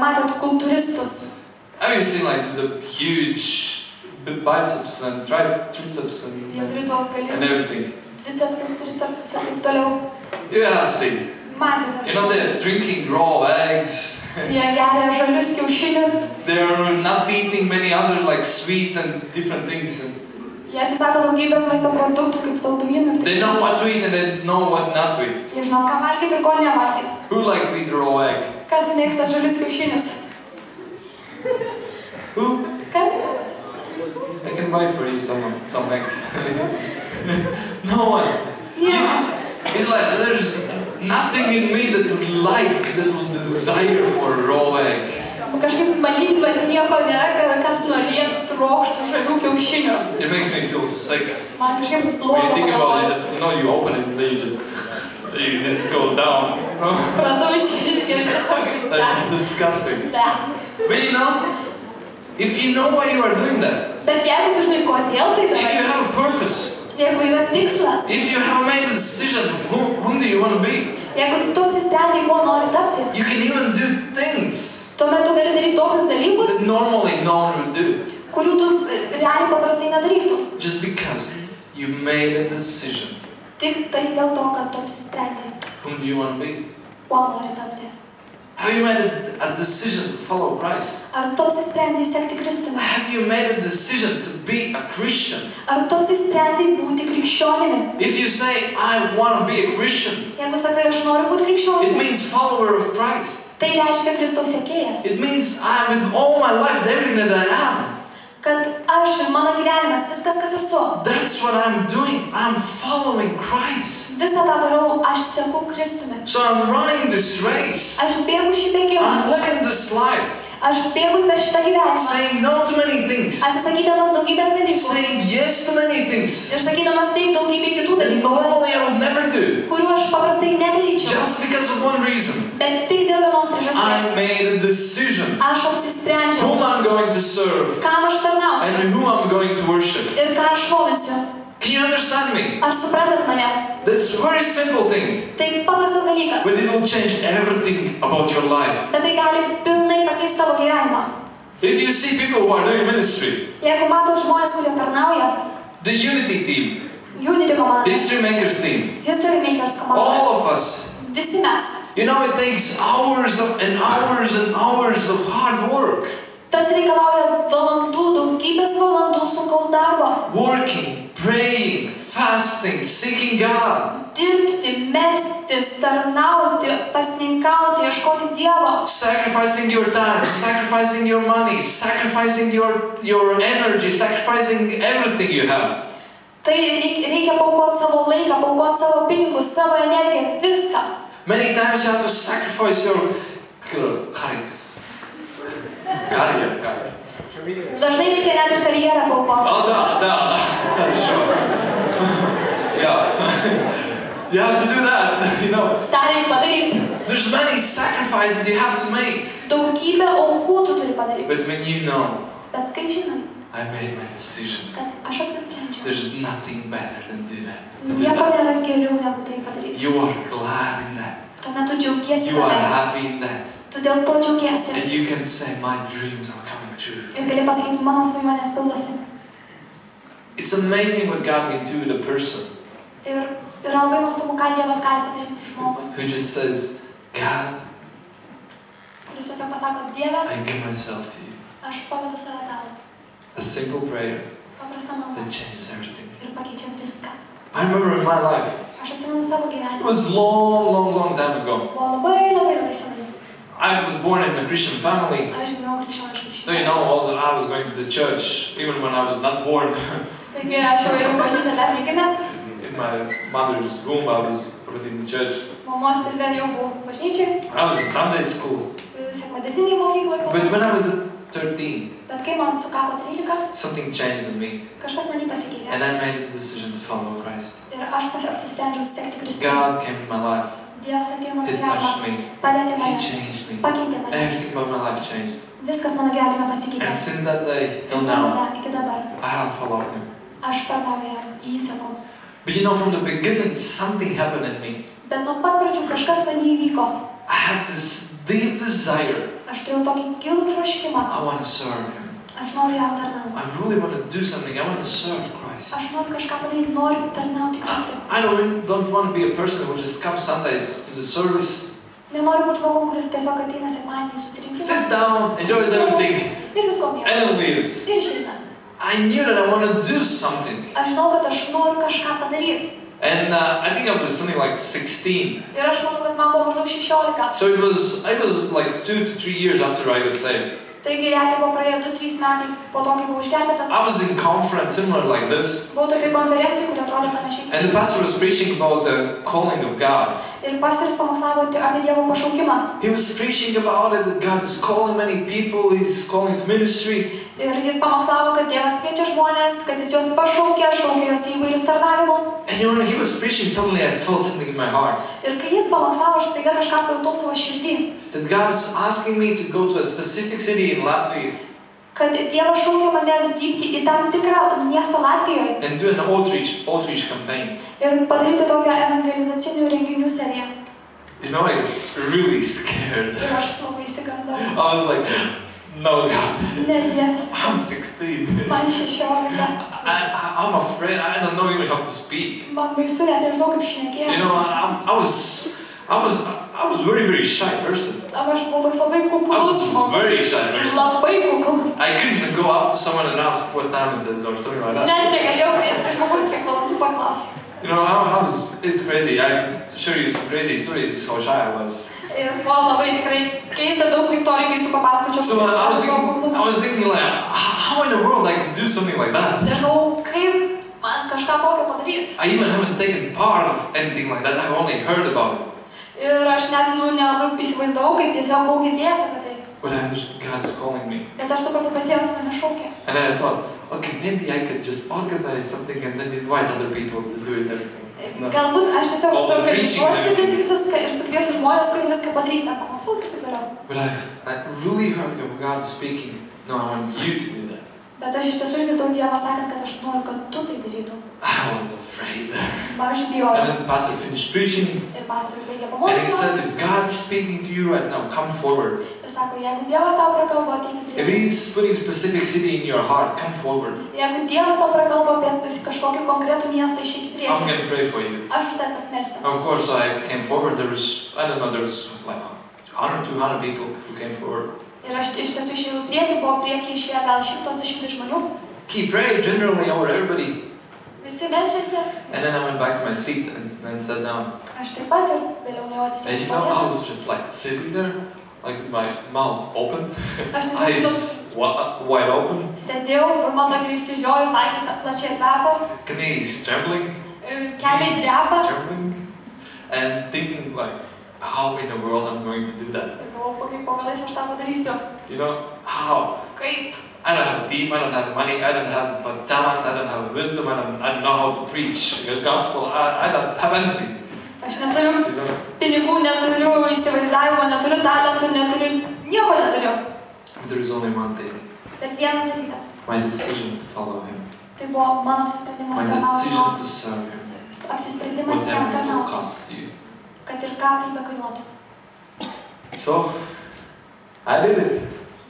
Matėt kultūristus. Have you seen like the huge biceps and triceps Jie turi and tuos galingus everything? tricepsus, triceptus ir taip toliau. You have seen. Matėt. You know, they're drinking raw eggs. Jie geria žalius kiaušinius. They're not eating many other like sweets and different things. And Jie atsisako daugybės maisto produktų kaip saldumynų ir they taip. know what to eat and they know what not to eat. Jie žino, ką valgyti ir ko nevalgyti. Who like to eat raw egg? Kas mėgsta žalius kiaušinius? Who? Kas? I can buy for you some eggs. No one. Niekas. It's like there's nothing in me that would like, that would desire for a raw egg. Kažkaip manyti, bet nieko nėra, kas norėtų trokštų žalių kiaušinių. It makes me feel sick. Man kažkaip When you bloga think about it, pagalvojus. just, you know, you open it and then it goes down. You know? Pradau išgirti tiesiog. That's disgusting. Ne. But you know, if you know why you are doing that, Bet jeigu tu žinai, kodėl tai if you darai, have a purpose, jeigu yra tikslas, if you have made a decision, whom do you want to be? jeigu tu apsisprendai, kuo nori tapti, You can even do things tuomet tu gali daryti tokius dalykus, that normally no one would do, kurių tu realiai paprastai nedarytum. just because you made a decision. Tik tai dėl to, kad tu apsisprendai, Whom do you want to be? kuo nori tapti. Have you made a decision to follow Christ? Ar tu apsisprendai sekti Kristumi? Have you made a decision to be a Christian? Ar tu apsisprendai būti krikščionimi? If you say, I want to be a Christian, Jeigu sakai, aš noriu būti it krikščionimi, means follower of Christ. tai reiškia Kristaus sekėjas. It means I, with all my life, everything that I am, Kad aš ir mano gyvenimas, viskas, kas esu, that's what I'm doing. I'm following Christ. visą tą darau, aš seku Kristumi. So I'm running this race. Aš bėgu šį bėgimą, I'm living this life, aš bėgu per šitą gyvenimą, saying no to many things, atsisakydamas daugybės dalykų saying yes to many things ir sakydamas taip daugybė kitų that dalykų, normally I would never do, kurių aš paprastai nedaryčiau, just because of one reason. bet tik dėl vienos I priežasties. made a decision Aš apsisprendžiau, whom I'm going to serve kam aš tarnausiu and whom I'm going to worship. ir ką aš šlovinsiu. Can you understand me? Ar suprantat mane? That's a very simple thing. Tai paprastas dalykas. But it will change everything about your life. Bet tai gali pilnai pakeisti tavo gyvenimą. If you see people who are doing ministry, Jeigu mato žmonės, kurie tarnauja, the Unity team, Unity komanda, History Makers team, History Makers komanda, all of us, visi mes. you know, it takes hours and hours and hours of hard work. Tas reikalauja valandų, daugybės valandų sunkaus darbo. Working, praying, fasting, seeking God. Dirbti, melstis, tarnauti, pasninkauti, ieškoti Dievo. Sacrificing your time, sacrificing your money, sacrificing your energy, sacrificing everything you have. Tai reikia paukoti savo laiką, paukoti savo pinigus, savo energiją, viską. Many times you have to sacrifice your career. Dažnai reikia net ir karjerą paukoti. Oh, no, sure. Yeah. You have to do that, you know. tą reikia padaryti. There's many sacrifices you have to make. Daugybę aukų tu turi padaryti. But when you know, Bet kai žinai, I made my decision, kad aš apsisprendžiau, there's nothing better than do that. nieko nėra geriau negu tai padaryti. You are glad in that. Tuomet tu džiaugiesi You are tame. happy in that. Tu dėl to džiaugiesi. And you can say, my dreams are coming true. Ir gali pasakyti, mano svajonės pildosi. It's amazing what God can do with a person Ir yra labai nuostabu, ką Dievas gali padaryti žmogui, who just says, God, kuris tiesiog pasako, Dieve, I give myself to you. aš pavedu save tau. A simple prayer Paprasta malda. that changes everything. Ir pakeičia viską. I remember in my life, Aš atsimenu savo it gyvenimą. was long time ago. Buvo labai senai. I was born in a Christian family. Aš gimiau krikščioniškų So you know, all that I was going to the church, even when I was not born. Taigi aš jau ėjau bažnyčią dar negimęs. In my mother's womb, I was already in the church. Mamos pilve jau buvau bažnyčiai. I was in Sunday school. Sekmadieniniai mokyklai But buvau. when I was 13, Bet kai man sukako 13, something changed in me. kažkas manį pasikeitė. And I made a decision to follow Christ. Ir aš apsisprendžiau sekti Kristų. God came in my life. Dievas atėjo mano He gyvenimą, touched me. palietė He mane, changed me. pakeitė mane. Everything about my life changed. Viskas mano gyvenime pasikeitė. And since that day till Ir nuo now, tada iki dabar I have followed Him. aš tarnauju jam, jį sekau. But you know, from the beginning, something happened in me. Bet nuo pat pradžių kažkas man įvyko. I had this deep desire. Aš turėjau tokį gilų troškimą. I want to serve Him. Aš noriu jam tarnauti. I really want to do something. I want to serve Christ. Aš noriu kažką padaryti, noriu tarnauti Kristui. I don't want to be a person who just comes Sundays to the service, Nenoriu būti žmogum, kuris tiesiog ateina sekmadienį į susirinkimą. sits down, enjoys everything, Ir visko and then mėgaujas. leaves. Ir išeina. I knew that I want to do something. Aš žinau, kad aš noriu kažką padaryti. And I think I was something like 16. Ir aš manau, kad man buvo maždaug 16. So it was like 2 to 3 years after I got saved. Taigi realiai buvo praėję 2-3 metai po to, kai buvau išgelbėtas. I was in conference similar like this. Buvau tokiai konferencijai, kuri atrodė panašiai. And the pastor was preaching about the calling of God. Ir pastorius pamokslavo apie Dievo pašaukimą. He was preaching about it, that God is calling many people, He's calling to ministry. Ir jis pamokslavo, kad Dievas kviečia žmonės, kad jis juos pašaukia, šaukia juos į įvairius tarnavimus. And you know, when he was preaching, suddenly I felt something in my heart. Ir kai jis pamokslavo, aš staiga kažką pajutau savo širdį. That God's asking me to go to a specific city in Latvia Kad Dievas šaukia mane vykti į tam tikrą miestą Latvijoje and do an outreach campaign. ir padaryti tokią evangelizacinių renginių seriją. You know, I was really scared. Ir aš labai įsigandau. I was like, no, God, Ne, Dievas, I'm 16. man 16. I'm afraid. I don't know even how to speak. Man baisu, net nežinau kaip šnekėti. You know, I was very shy person. Aš buvau toks labai I kuklus was žmogus. very shy person. Labai kuklus. I couldn't go up to someone and ask what time it is or something like that. Net negalėjau prieiti žmogus, kiek valandų paklausti. You know, it's crazy. I can show you some crazy stories how shy I was. Ir buvo labai tikrai keista, daug istorijų keistų papasakočiau. So I was thinking like, how in the world I can do something like that? Tai aš galvojau, kaip man kažką tokio padaryti. I even haven't taken part of anything like that. I've only heard about it. Ir aš net nelabai įsivaizdavau, kaip tiesiog buvau girdėjęs apie tai. But I understood God's calling me. Bet aš supratau, kad Dievas mane šaukė. And then I thought, okay, maybe I could just organize something and then invite other people to do it everything. No. Galbūt aš tiesiog Oh, suorganizuosiu viską ir sukviesiu žmonės, kurie viską padarys, tą pamokslaus ir taip toliau. But I really heard of God speaking, no, I want you to do that. Bet aš iš tiesų išgirdau Dievą sakant, kad aš noriu, kad tu tai darytum. I was afraid. Aš bijojau. And then the pastor finished preaching. Ir pastorius baigė And he pamokslą. said, if God is speaking to you right now, come forward. Ir sako, jeigu Dievas tau prakalbo, ateik į If priekį. He's putting a specific city in your heart, come forward. Jeigu Dievas tau prakalbo apie kažkokį konkretų miestą, išeik į I'm priekį. going to pray for you. Aš už tai pasimelsiu. Of course, I came forward. There was like 100, 200 people who came forward. Ir aš iš tiesų išėjau į priekį, buvo priekį išėję gal 100-200 žmonių. He prayed generally over everybody. Visi meldžiasi. And then I went back to my seat and sat down. Aš taip pat ir vėliau nuėjau And atsisėdau you savo know, I vietą. was just like sitting there, like with my mouth open, Aš tiesiog eyes wide open, sėdėjau, kur man tokia išsižiojus, akys plačiai atvertos, knees trembling, keliai dreba. trembling, and thinking like, how in the world I'm going to do that? Ir galvojau, kaip po galais aš tą padarysiu. You know, how? Kaip? I don't have a team, I don't have money, I don't have a talent, I don't have wisdom, I don't know how to preach the gospel, I don't have anything. Aš neturiu You know? pinigų, neturiu įsivaizdavimo, neturiu talentų, nieko neturiu. But there is only one thing, Bet vienas dalykas. my decision to follow Him, Tai buvo mano apsisprendimas my tarnauti. decision to serve Him, Apsisprendimas jam whatever it will tarnauti. cost you. Kad ir ką tai bekainuotų. So, I did it.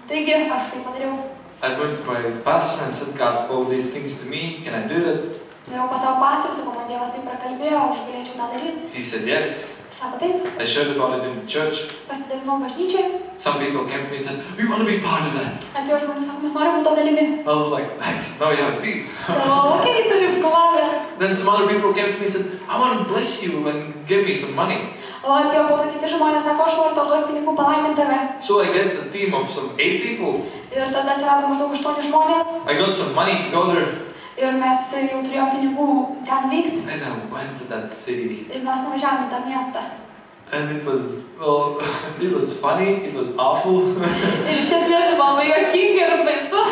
Taigi, aš tai padariau. I went to my pastor and said, God spoke these things to me, can I do that? Nuėjau pas savo pastorių, sakau, man Dievas tai prakalbėjo, aš galėčiau tą daryti. He said yes. Sako taip, I shared about it in the church. pasidalinau bažnyčiai. Some people came to me and said, we want to be part of that. Atėjo žmonių, sako, mes norime būti to dalimi. I was like, thanks, now you have a team. Okei, turim komandą. Then some other people came to me and said, I want to bless you and give me some money. O atėjo po to kiti žmonės, sako, aš noriu tau duoti pinigų, palaiminti tave. So I get a team of some 8 people. Ir tada atsirado maždaug 8 žmonės. I got some money to go there. Ir mes jau turėjom pinigų ten vykti. And I went to that city. Ir mes nuvažiavome į tą miestą. And it was, well, it was funny, it was awful. Ir iš esmės tai buvo labai juokinga ir baisu.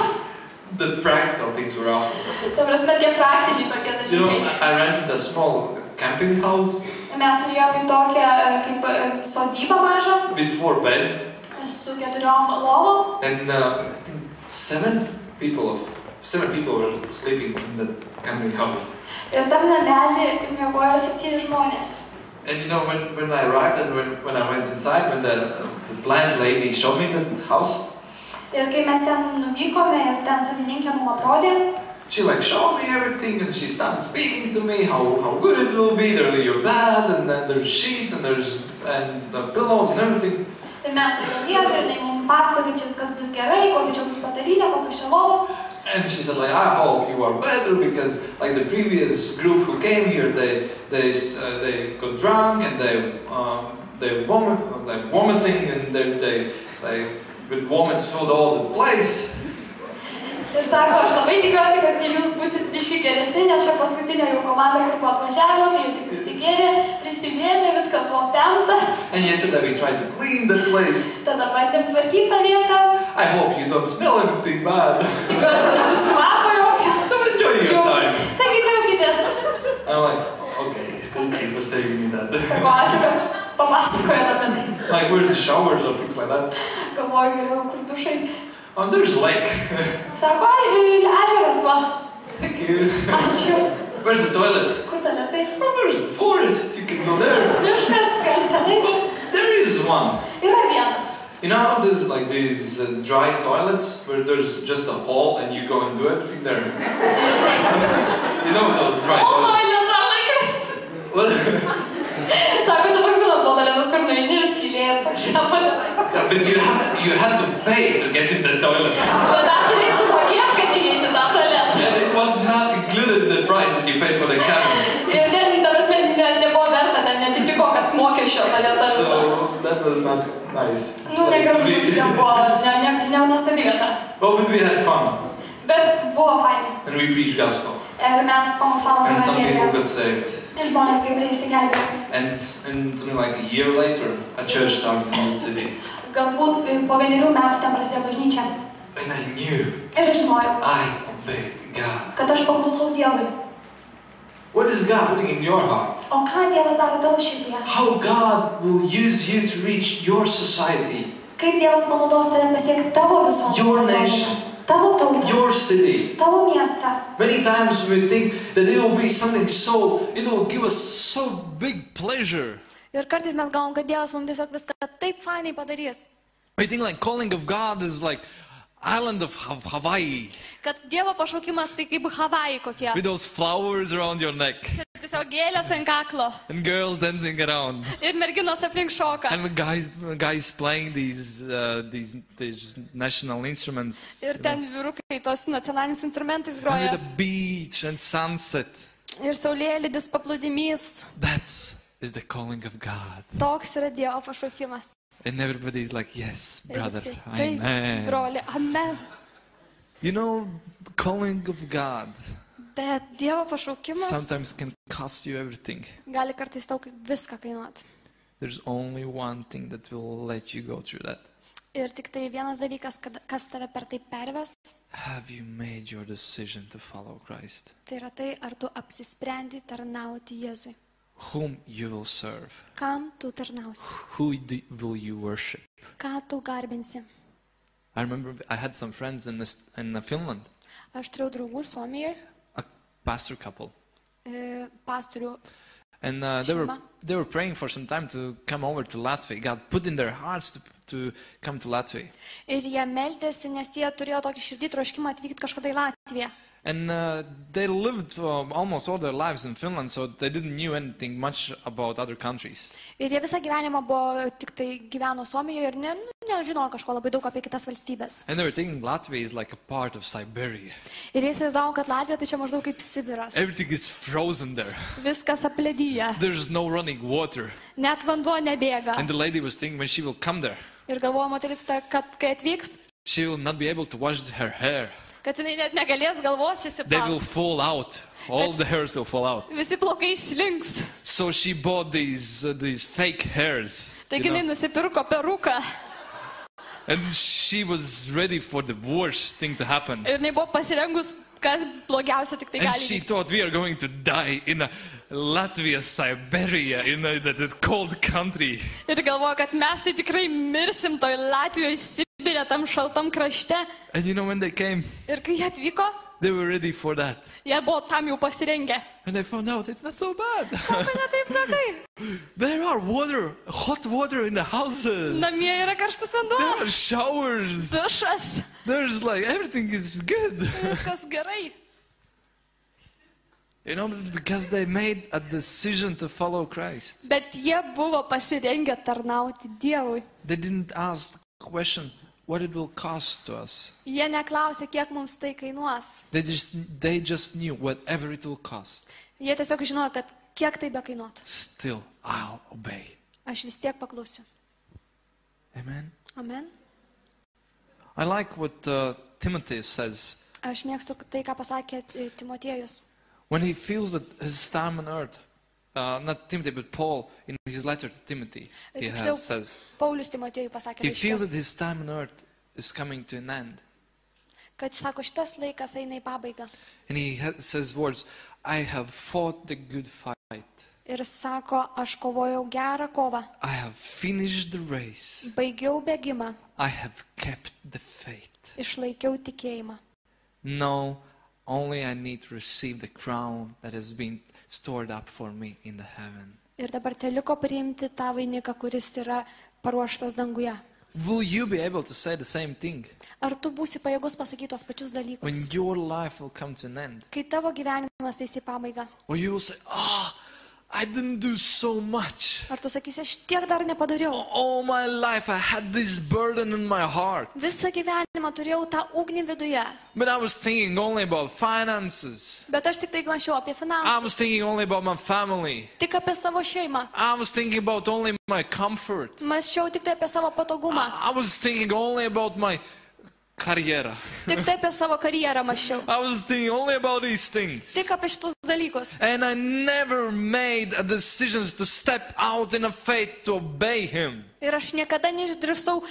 The practical things were awful. Ta prasme, tie praktiniai tokie You know, dalykai. I rented a small camping house Mes nuėjome į tokią kaip sodybą mažą with 4 beds. su 4 lovom. And I think 7 people were sleeping in the camping house. Ir tam namelį miegojo 7 žmonės. And you know, when I arrived and when I went inside, when the landlady showed me the house, Ir kai mes ten nuvykome ir ten savininkė mums aprodė, she like showed me everything and she started speaking to me how good it will be. There's your bed and then there's sheets and the pillows and everything. ir mes turėjome vietą ir jinai mums pasakojo, kaip čia viskas bus gerai, kokia čia bus patalynė, kokios čia lovos. And she said like, I hope you are better because like the previous group who came here, they got drunk and they vomiting and they with vomits filled all the place. Ir sako, aš labai tikiuosi, kad jūs būsit biški geresni, nes čia paskutinė jau komanda, kur buvo atvažiavo, tai jau tik prisigėrė, prisivėmė, viskas buvo pemta. And yesterday we tried to clean the place. Tada bandėm tvarkyti tą vietą. I hope you don't smell anything bad. Tikiuosi, kad bus kvapo jokio. So enjoy your time. Taigi džiaukitės. I'm like, okay, thank you for saying me that. Sako, ačiū, kad papasakojot apie tai. Like, where's the showers or things like that? Galvoju, geriau, kur dušai. Oh, there's a lake. Sako, ežeras va. Thank you. Ačiū. Where's the toilet? Kur tualetai? Oh, there's the forest. You can go there. Miškas, gali tenai. Oh, there is one. Yra vienas. You know how there's like these dry toilets where there's just a hole and you go and do everything there? You know those dry O, toilets? toilets are like this. What? Sako, čia toks žinot, toiletas, kur nueini ir skylė ir pažiūrė padarai. Yeah, but you had to pay to get in the toilet. Bet dar turėjai sumokėti, kad įeiti tą tualetą. And it was not included in the price that you paid for the cabin. Ir ten, ta prasme, nebuvo verta, ten netitiko, kad mokesčio tualetą visą. So that was not nice. Nu, negražu, nebuvo, nenuostabi vieta. But we had fun. Bet buvo fainai. And we preached gospel. Ir mes pamokslavome And some people evangeliją. got saved. Ir žmonės kai kurie įsigelbėjo. And something like a year later, a church started in the city. Galbūt po 1 metų ten prasidėjo bažnyčia. And I knew Ir aš žinojau, I obeyed God. kad aš paklusau Dievui. What is God putting in your heart? O ką Dievas daro tavo širdyje? How God will use you to reach your society, Kaip Dievas panaudos tave pasiekti tavo visuomenę? your nation, tavo tautą, your city. tavo miestą. Many times we think that it will be something it will give us so big pleasure. Ir kartais mes galvom, kad Dievas mums tiesiog viską taip fainai padarys. We think like calling of God is like island of Hawaii. Kad Dievo pašaukimas tai kaip Havajai kokie. With those flowers around your neck. Čia tiesiog gėlės ant kaklo. And girls dancing around. Ir merginos aplink šoka. And guys playing these national instruments. Ir ten vyrukai tos nacionaliniais instrumentais And groja. with the beach and sunset. Ir saulėlydis paplūdimys. Is the calling of God. Toks yra Dievo pašaukimas. And everybody's like, yes, brother, Taip, amen. broli, amen. You know, the calling of God Bet Dievo pašaukimas sometimes can cost you everything. gali kartais tau viską kainuoti. There's only one thing that will let you go through that. Ir tik tai vienas dalykas, kas tave per tai perves, Have you made your decision to follow Christ? tai yra tai, ar tu apsisprendi tarnauti Jėzui. Whom you will serve? Kam tu tarnausi? Will you worship? Ką tu garbinsi? I remember I had some friends in Finland, Aš turėjau draugų Suomijoje, a pastor couple, pastorių. and they were praying for some time to come over to Latvia. God put in their hearts to come to Latvia. Ir jie meldėsi, nes jie turėjo tokį širdį troškimą atvykti kažkada į Latviją. And they lived almost all their lives in Finland, so they didn't know anything much about other countries. Ir jie visą gyvenimą buvo tik tai gyveno Suomijoje ir nežinojo kažko labai daug apie kitas valstybės. And they were thinking Latvia is like a part of Siberia. Ir jie įsivaizdavo, kad Latvija tai čia maždaug kaip Sibiras. Everything is frozen there. Viskas apledyja. There's no running water. Net vanduo nebėga. And the lady was thinking when she will come there, Ir galvoja moteris, kad kai atvyks, she will not be able to wash her hair. kad jinai net negalės galvos They will įsiplauti. fall out. All the hairs will fall out. Visi plaukai slinks. So she bought these fake hairs. you Taigi jinai know. nusipirko peruką. And she was ready for the worst thing to happen. Ir jinai buvo pasirengus, kas blogiausio tik tai And gali she įvykti. thought we are going to die in a Latvia, Siberia, in that cold country. Ir galvoja, kad mes tai tikrai mirsim toj Latvijoje, Sibirė, tam šaltam krašte. And you know when they came, Ir kai jie atvyko, they were ready for that. jie buvo tam jau pasirengę. And they found out it's not so bad. Sako, ne taip blogai. There are hot water in the houses. Namie yra karštas There vanduo. are showers. Dušas. There's like everything is good. Viskas gerai. You know, because they made a decision to follow Christ. Bet jie buvo pasirengę tarnauti Dievui. They didn't ask the question what it will cost to us. Jie neklausė, kiek mums tai kainuos. They just knew whatever it will cost. Jie tiesiog žinojo, kad kiek tai bekainuotų. Still, I'll obey. Aš vis tiek paklausiu. Amen. Amen. I like what Timothy says. Aš mėgstu tai, ką pasakė Timotiejus. When he feels that his time on earth, not Timothy, but Paul, in his letter to Timothy, says, Paulius Timotiejui pasakė, he feels that his time on earth is coming to an end. Kad, sako, šitas laikas eina į pabaigą. And he says words, I have fought the good fight. Ir sako, aš kovojau gerą kovą. I have finished the race. Baigiau bėgimą. I have kept the faith. Išlaikiau tikėjimą. No, only I need to receive the crown that has been stored up for me in the heaven. Ir dabar teliko priimti tą vainiką, kuris yra paruoštas danguje. Will you be able to say the same thing? Ar tu būsi pajėgus pasakyti tos pačius dalykus? When your life will come to an end. Kai tavo gyvenimas eis į pabaigą. Or you will say, I didn't do so much. Ar tu sakysi, aš tiek dar nepadariau. All my life I had this burden in my heart. Visą gyvenimą turėjau tą ugnį viduje. But I was thinking only about finances. Bet aš tik tai mąsčiau apie I was finansus. thinking only about my family. Tik apie savo šeimą. I was thinking about only my comfort. Mąsčiau tik tai apie savo patogumą. I was thinking only about my career. Tik tai apie savo karjerą mąsčiau. I was thinking only about these things. Tik apie šitus dalykus. And I never made a decision to step out in a faith to obey him. Ir aš niekada neišdrįsau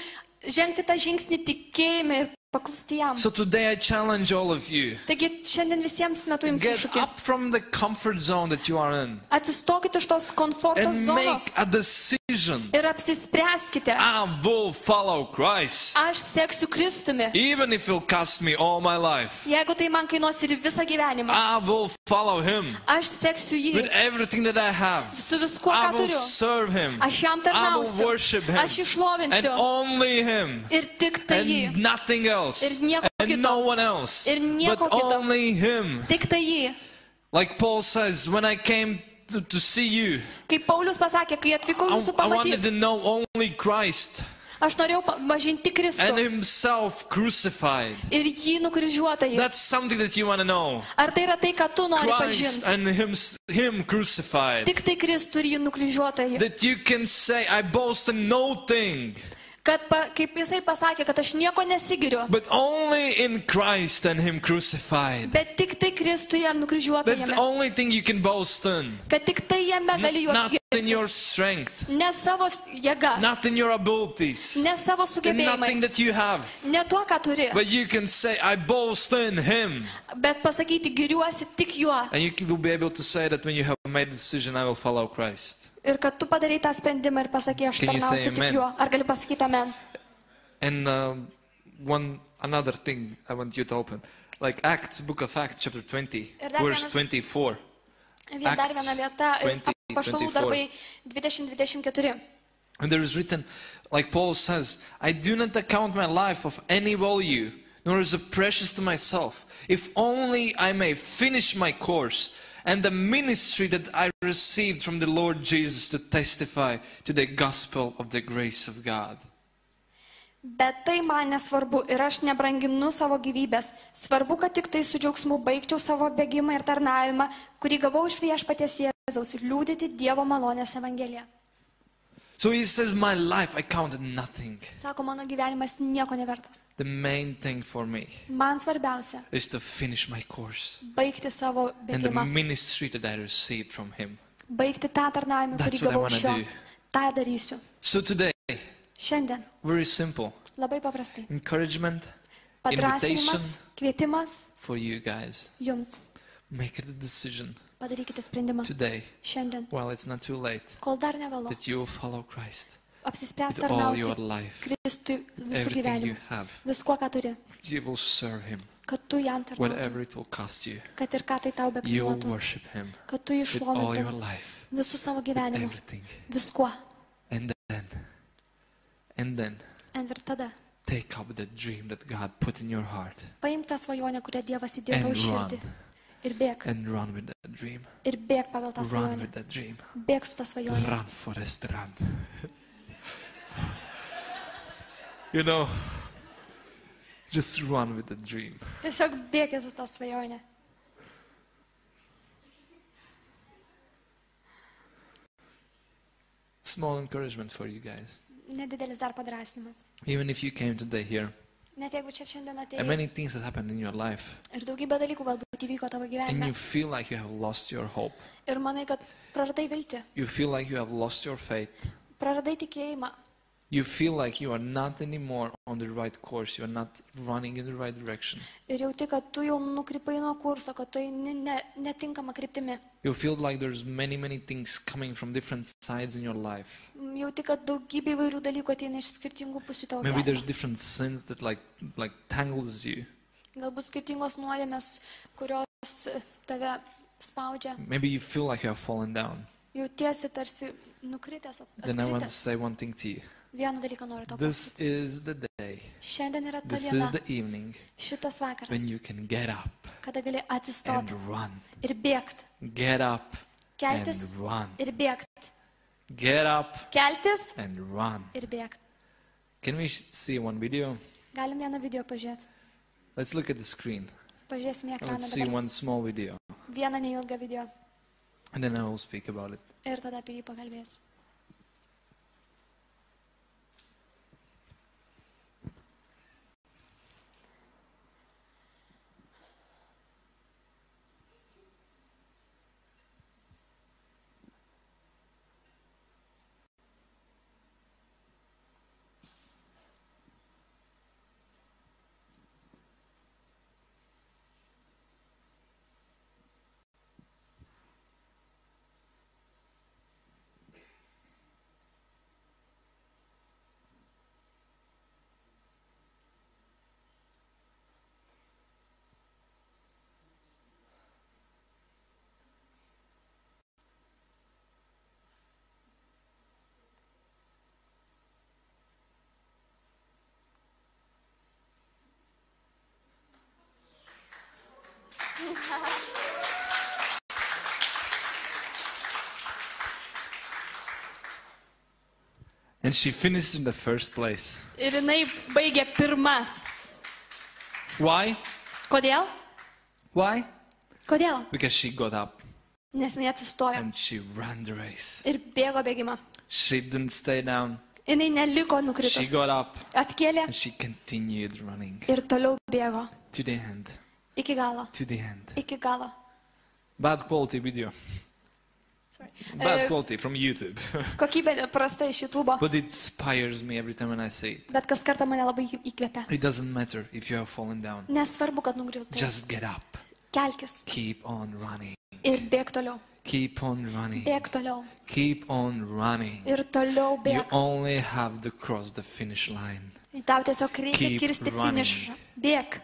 žengti tą žingsnį tikėjime ir paklusti jam. So today I challenge all of you. Taigi šiandien visiems metu jums Get iššūkį. up from the comfort zone that you are in. Atsistokite iš tos komforto And make zonos. a decision decision. Ir apsispręskite. I will follow Christ. Aš seksiu Kristumi. Even if it will cost me all my life. Jeigu tai man kainuos ir visą gyvenimą. I will follow him. Aš seksiu jį. With everything that I have. Su viskuo, I ką will turiu. serve him. Aš jam I will tarnausiu. worship him. Aš And išlovinsiu. only him. Ir tik tai jį. And nothing else. Ir nieko And kito. no one else. Ir nieko But kito. only him. Tik tai jį. Like Paul says, when I came to see you, Kaip Paulius pasakė, kai atvykau jūsų I wanted pamatyti, to know only Christ aš norėjau pažinti and Kristų himself crucified. ir jį nukryžiuotąjį. That's something that you want to know. Ar tai yra tai, ką tu nori Christ pažinti? and him crucified. Tik tai Kristų ir jį nukryžiuotąjį. That you can say, I boast in no thing, Kad, kaip jisai pasakė, kad aš nieko nesigiriu, but only in Christ and him crucified. bet tik tai Kristų jam That's the nukryžiuotąjame. only thing you can boast in. Kad tik tai jame gali juo Not in your girtis. strength, Ne savo jėga, not in your abilities, ne savo and nothing that sugebėjimais, you have. ne tuo, ką turi, But you can say, I boast in him. bet pasakyti, giriuosi tik juo. And you will be able to say that when you have made the decision, I will follow Christ. Ir kad tu padarai tą sprendimą ir pasakai, aš Can you say tarnausiu tik amen? juo. Ar gali pasakyti amen? And another thing I want you to open. Like Acts, book of Acts, chapter 20, Ir dar verse vienas- 24. Dar Acts viena vieta, 20, Apaštalų 24. darbai 20-24. And there is written, like Paul says, I do not account my life of any value, nor is it precious to myself, if only I may finish my course and the ministry that I received from the Lord Jesus to testify to the gospel of the grace of God. Bet tai man nesvarbu ir aš nebranginu savo gyvybės. Svarbu, kad tik tai su džiaugsmu baigčiau savo bėgimą ir tarnavimą, kurį gavau iš Viešpaties Jėzaus ir liūdyti Dievo malonės evangeliją. So he says, my life I counted nothing. Sako, mano gyvenimas nieko nevertas. The main thing for me Man svarbiausia is to finish my course baigti savo and the bėgimą, ministry that I received from him. baigti tą tarnavimą, That's kurį what I gavau wanna iš jo. do. tą darysiu. So today, Šiandien very simple, labai paprastai. encouragement, Padrasinimas, kvietimas for you guys. jums. Make a decision Padarykite sprendimą today, šiandien, while it's not too late, kol dar nevėlu. that you will follow Christ Apsispręs with all your tarnauti life, Kristui visų everything you gyvenimų. have. Viskuo, ką turi. You will serve him, Kad tu jam tarnautum. whatever it will cost you. Kad ir ką tai tau You will bekainuotų. worship him Kad tu with all your išlovintum life, visų savo gyvenimų. everything. Viskuo. And then Ir tada take up the dream that God put in your heart paimk tą svajonę, kurią Dievas įdėjo tau and į širdį. run, Ir bėk. and run with that dream. Ir bėk pagal tą Run svajonę. with that dream. Bėk su tą svajonę. Run, Forrest, run. You know, just run with the dream. Tiesiog bėk su tą svajonę. Small encouragement for you guys. Nedidelis dar padrasinimas. Even if you came today here, Net jeigu čia šiandien and atėjai many things that happened in your life, ir daugybė dalykų galbūt įvyko tavo and gyvenime you feel like you have lost your hope, ir manai, kad praradai viltį, you feel like you have lost your faith, praradai tikėjimą, you feel like you are not anymore on the right course, you are not running in the right direction. ir jauti, kad tu jau nukrypai nuo kurso, kad tu eini netinkama kryptimi. You feel like there's many things coming from different sides in your life. Jauti, kad daugybė įvairių dalykų ateina iš skirtingų pusių tavo Maybe there's gyvenime. different sins that like tangles you. Galbūt skirtingos nuodėmės, kurios tave spaudžia. Maybe you feel like you have fallen down. Jautiesi tarsi nukritęs, Then I want to atkritęs. say one thing to you. Vieną dalyką noriu tau This pasakyti. is the day, Šiandien yra ta this diena, is the evening šitas vakaras, when you can get up kada gali and atsistoti run. ir bėgti. Get up Keltis and run. ir bėgti. Get up Keltis and run. ir bėgti. Can we see one video? Galim vieną video pažiūrėti. Let's look at the screen. Pažiūrėsime į ekraną Let's see dabar. one small video. Vieną neilgą video. And then I will speak about it. Ir tada apie jį pakalbėsiu. And she finished in the first place. Ir jinai baigė pirma. Why? Kodėl? Why? Kodėl? Because she got up Nes jinai atsistojo and she ran the race. ir bėgo bėgimą. She didn't stay down. Jinai neliko She nukritus. got up Atkėlė and she continued running ir toliau bėgo. to the end. Iki galo. To the end. Iki galo. Bad quality video. Sorry. Bad quality from YouTube. Kokybė prasta iš YouTube, But it inspires me every time when I see it. bet kas kartą mane labai įkvepia. It doesn't matter if you have fallen down. Nesvarbu, kad nugriautai. Just get up. Kelkis Keep on running. ir bėg toliau. Keep on running. Bėg toliau. Keep on running. Ir toliau You bėg. only have to cross the finish line. Tau tiesiog reikia Keep kirsti running. finišą. Bėg.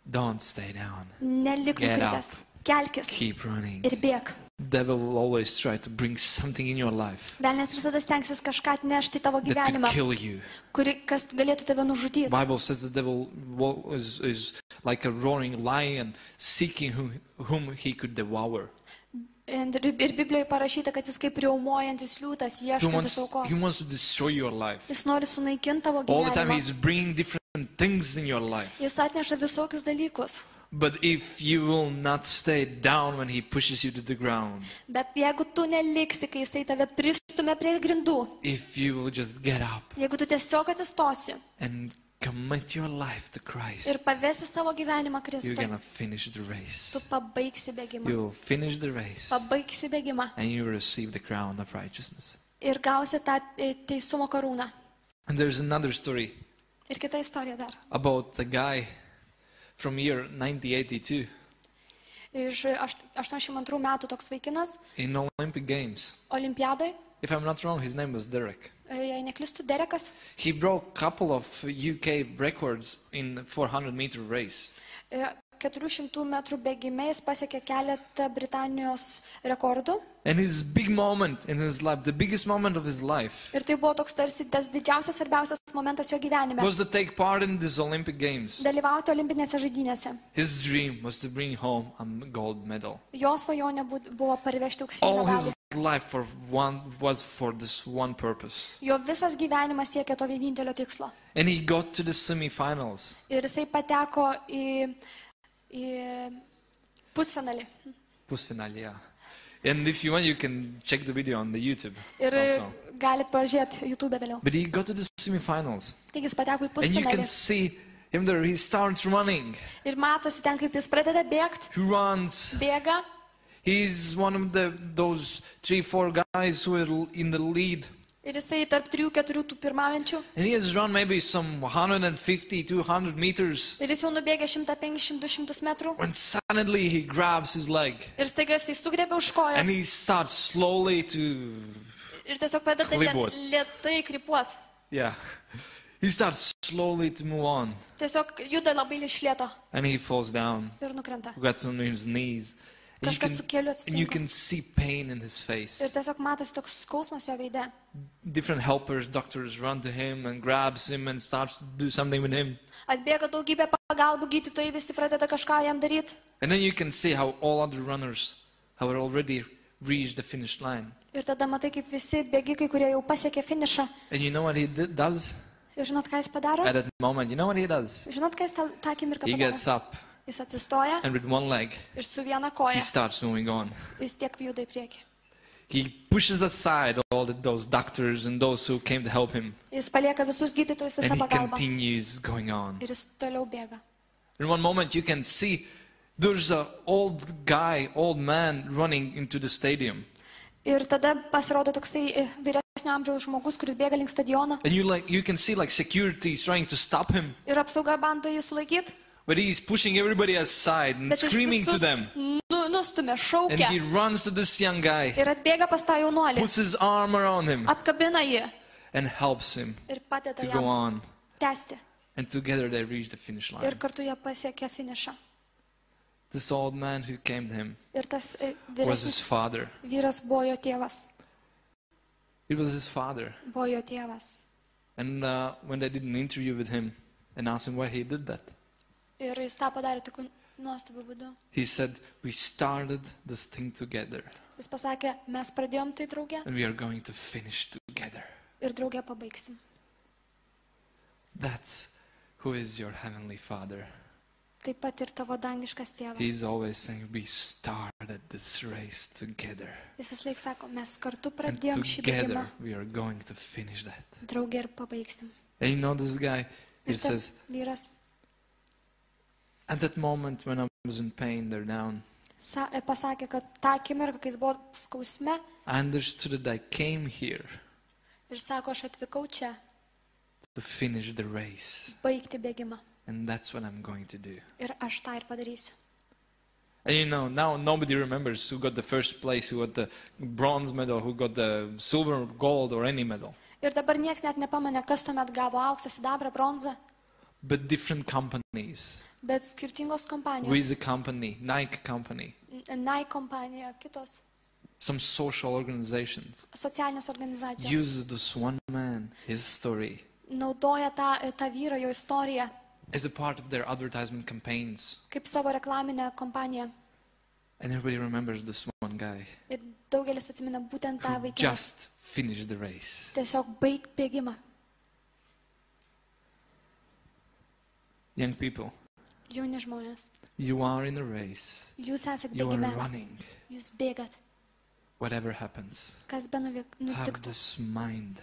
Don't stay down. Nelik Get nukritęs. Kelkis Keep running. ir bėg. Devil will always try to bring something in your life Velnias visada stengsis kažką atnešti į tavo that could gyvenimą, kill you. kas galėtų tave nužudyti. Bible says the devil is like a roaring lion seeking whom he could devour. Ir Biblijoje parašyta, kad jis kaip riaumojantis liūtas He ieškantis aukos. wants to destroy your life. Jis nori sunaikinti tavo All the time gyvenimą. he's bringing different things in your life. Jis atneša visokius dalykus. But if you will not stay down when he pushes you to the ground, Bet jeigu tu neliksi, kai jisai tave pristumia prie grindų, if you will just get up jeigu tu tiesiog atsistosi and commit your life to ir Christ, pavesi savo gyvenimą you're Kristui, gonna finish the race. tu pabaigsi bėgimą. You'll finish the race Pabaigsi bėgimą and you will receive the crown of righteousness. ir gausi tą teisumo karūną. And there's another story Ir kita istorija dar. about the guy from year 1982 Iš 82 metų toks vaikinas in Olympic Games. olimpiadoje, If I'm not wrong, his name was Derek. jei neklistų, Derekas, He broke a couple of UK records in 400-meter race. 400 metrų bėgime jis pasiekė keletą Britanijos rekordų. And his big moment in his life, the biggest moment of his life, Ir tai buvo toks tarsi tas didžiausias, svarbiausias momentas jo gyvenime. was to take part in these Olympic Games. Dalyvauti olimpinėse žaidynėse. His dream was to bring home a gold medal. Jo svajonė buvo parvežti auksinį All medalį. his life was for this one purpose. Jo visas gyvenimas siekė to vienintelio tikslo. And he got to the semifinals. Ir jisai pateko į pusfinalį. Pusfinale, yeah. And if you want, you can check the video on the YouTube Ir also. galit pažiūrėti YouTube vėliau. But he got to the semifinals. Taigi jis pateko į And you can pusfinalį. see him there. He starts running. Ir matosi ten, kaip jis pradeda bėgti, He runs. bėga. He's one of those 3-4 guys who are in the lead. Ir jisai tarp 3-4 tų pirmaujančių. And he has run maybe some 150-200 meters. Ir jis jau nubėgė 150-200 metrų. When suddenly he grabs his leg. Ir staiga jisai sugriebė už And kojos. he starts slowly to... Ir tiesiog pradeda Klibuot. lėtai krypuoti. Yeah. He starts slowly to move on. Tiesiog juda labai iš lėto And he falls down. ir nukrenta. Gets on his knees. And Kažkas su keliu you atsitinka. can see pain in his face. Ir tiesiog matosi toks skausmas jo veide. Different helpers, doctors run to him and grabs him and starts to do something with him. Atbėga daugybė pagalbų, gydytojai visi pradeda kažką jam daryti. And then you can see how all other runners have already reached the finish line. Ir tada matai, kaip visi bėgikai, kurie jau pasiekė finišą. And you know what he does Ir žinot, ką jis padaro? at that moment? You know what he does? Žinot, ką jis tą akimirką He padaro? gets up Jis atsistoja and with one leg, ir su viena he koja starts moving on. jis tiek juda į priekį. He pushes aside all those doctors and those who came to help him. Jis palieka visus gydytojus, And visą he pagalbą. continues going on. Ir jis toliau bėga. In one moment you can see there's an old man running into the stadium. Ir tada pasirodo toksai vyresnio amžiaus žmogus, kuris bėga link stadiono. And you can see like security is trying to stop him. Ir apsauga bando jį sulaikyti. But he's pushing everybody aside and Bet jis screaming to visus them. nustumia, And he šaukia. runs to this young guy, Ir atbėga pas tą jaunuolį. puts his arm around him Apkabina jį. and helps him Ir padeda to go jam on. tęsti. And together they reach the finish Ir line. kartu jie pasiekė finišą. This old man who came to him Ir tas was his vyresnis father. vyras buvo jo tėvas. It was his father. Buvo jo tėvas. And when they did an interview with him and asked him why he did that, Ir jis tą padarė tokiu nuostabiu būdu. he said, we started this thing together Jis pasakė, mes pradėjom tai draugę and we are going to finish together. ir draugė pabaigsim. That's who is your heavenly Father. Taip pat ir tavo dangiškas tėvas. He's always saying, we started this race together. Jis visąlaik sako, mes kartu And pradėjom šį bėgimą, together we are going to finish that. draugė ir pabaigsim. And you know this guy, he Ir tas says, vyras at that moment when I was in pain, they're down, pasakė, kad tą akimirką, kai jis buvo skausme, I understood that I came here ir sako, aš atvykau čia to finish the race. baigti bėgimą. And that's what I'm going to do. Ir aš tą ir padarysiu. And you know, now nobody remembers who got the first place, who got the bronze medal, who got the silver, gold, or any medal. Ir dabar nieks net nepamane, kas tuomet gavo auksą, sidabrą, bronzą, But different companies. bet skirtingos With kompanijos. a company, Nike company, Nike kompanija, kitos some social organizations socialinės organizacijos uses this one man, his story, naudoja tą vyrą, jo istoriją, as a part of their advertisement campaigns. kaip savo reklaminę kompaniją. And everybody remembers this one guy Ir daugelis atsimena būtent tą who vaikiną. just finished the race. Tiesiog baig bėgimą. Young people, Jauni žmonės. you are in a race. Jūs esate You are bėgime. running. Jūs bėgat. Whatever happens, Kas be have nutiktų. this mind.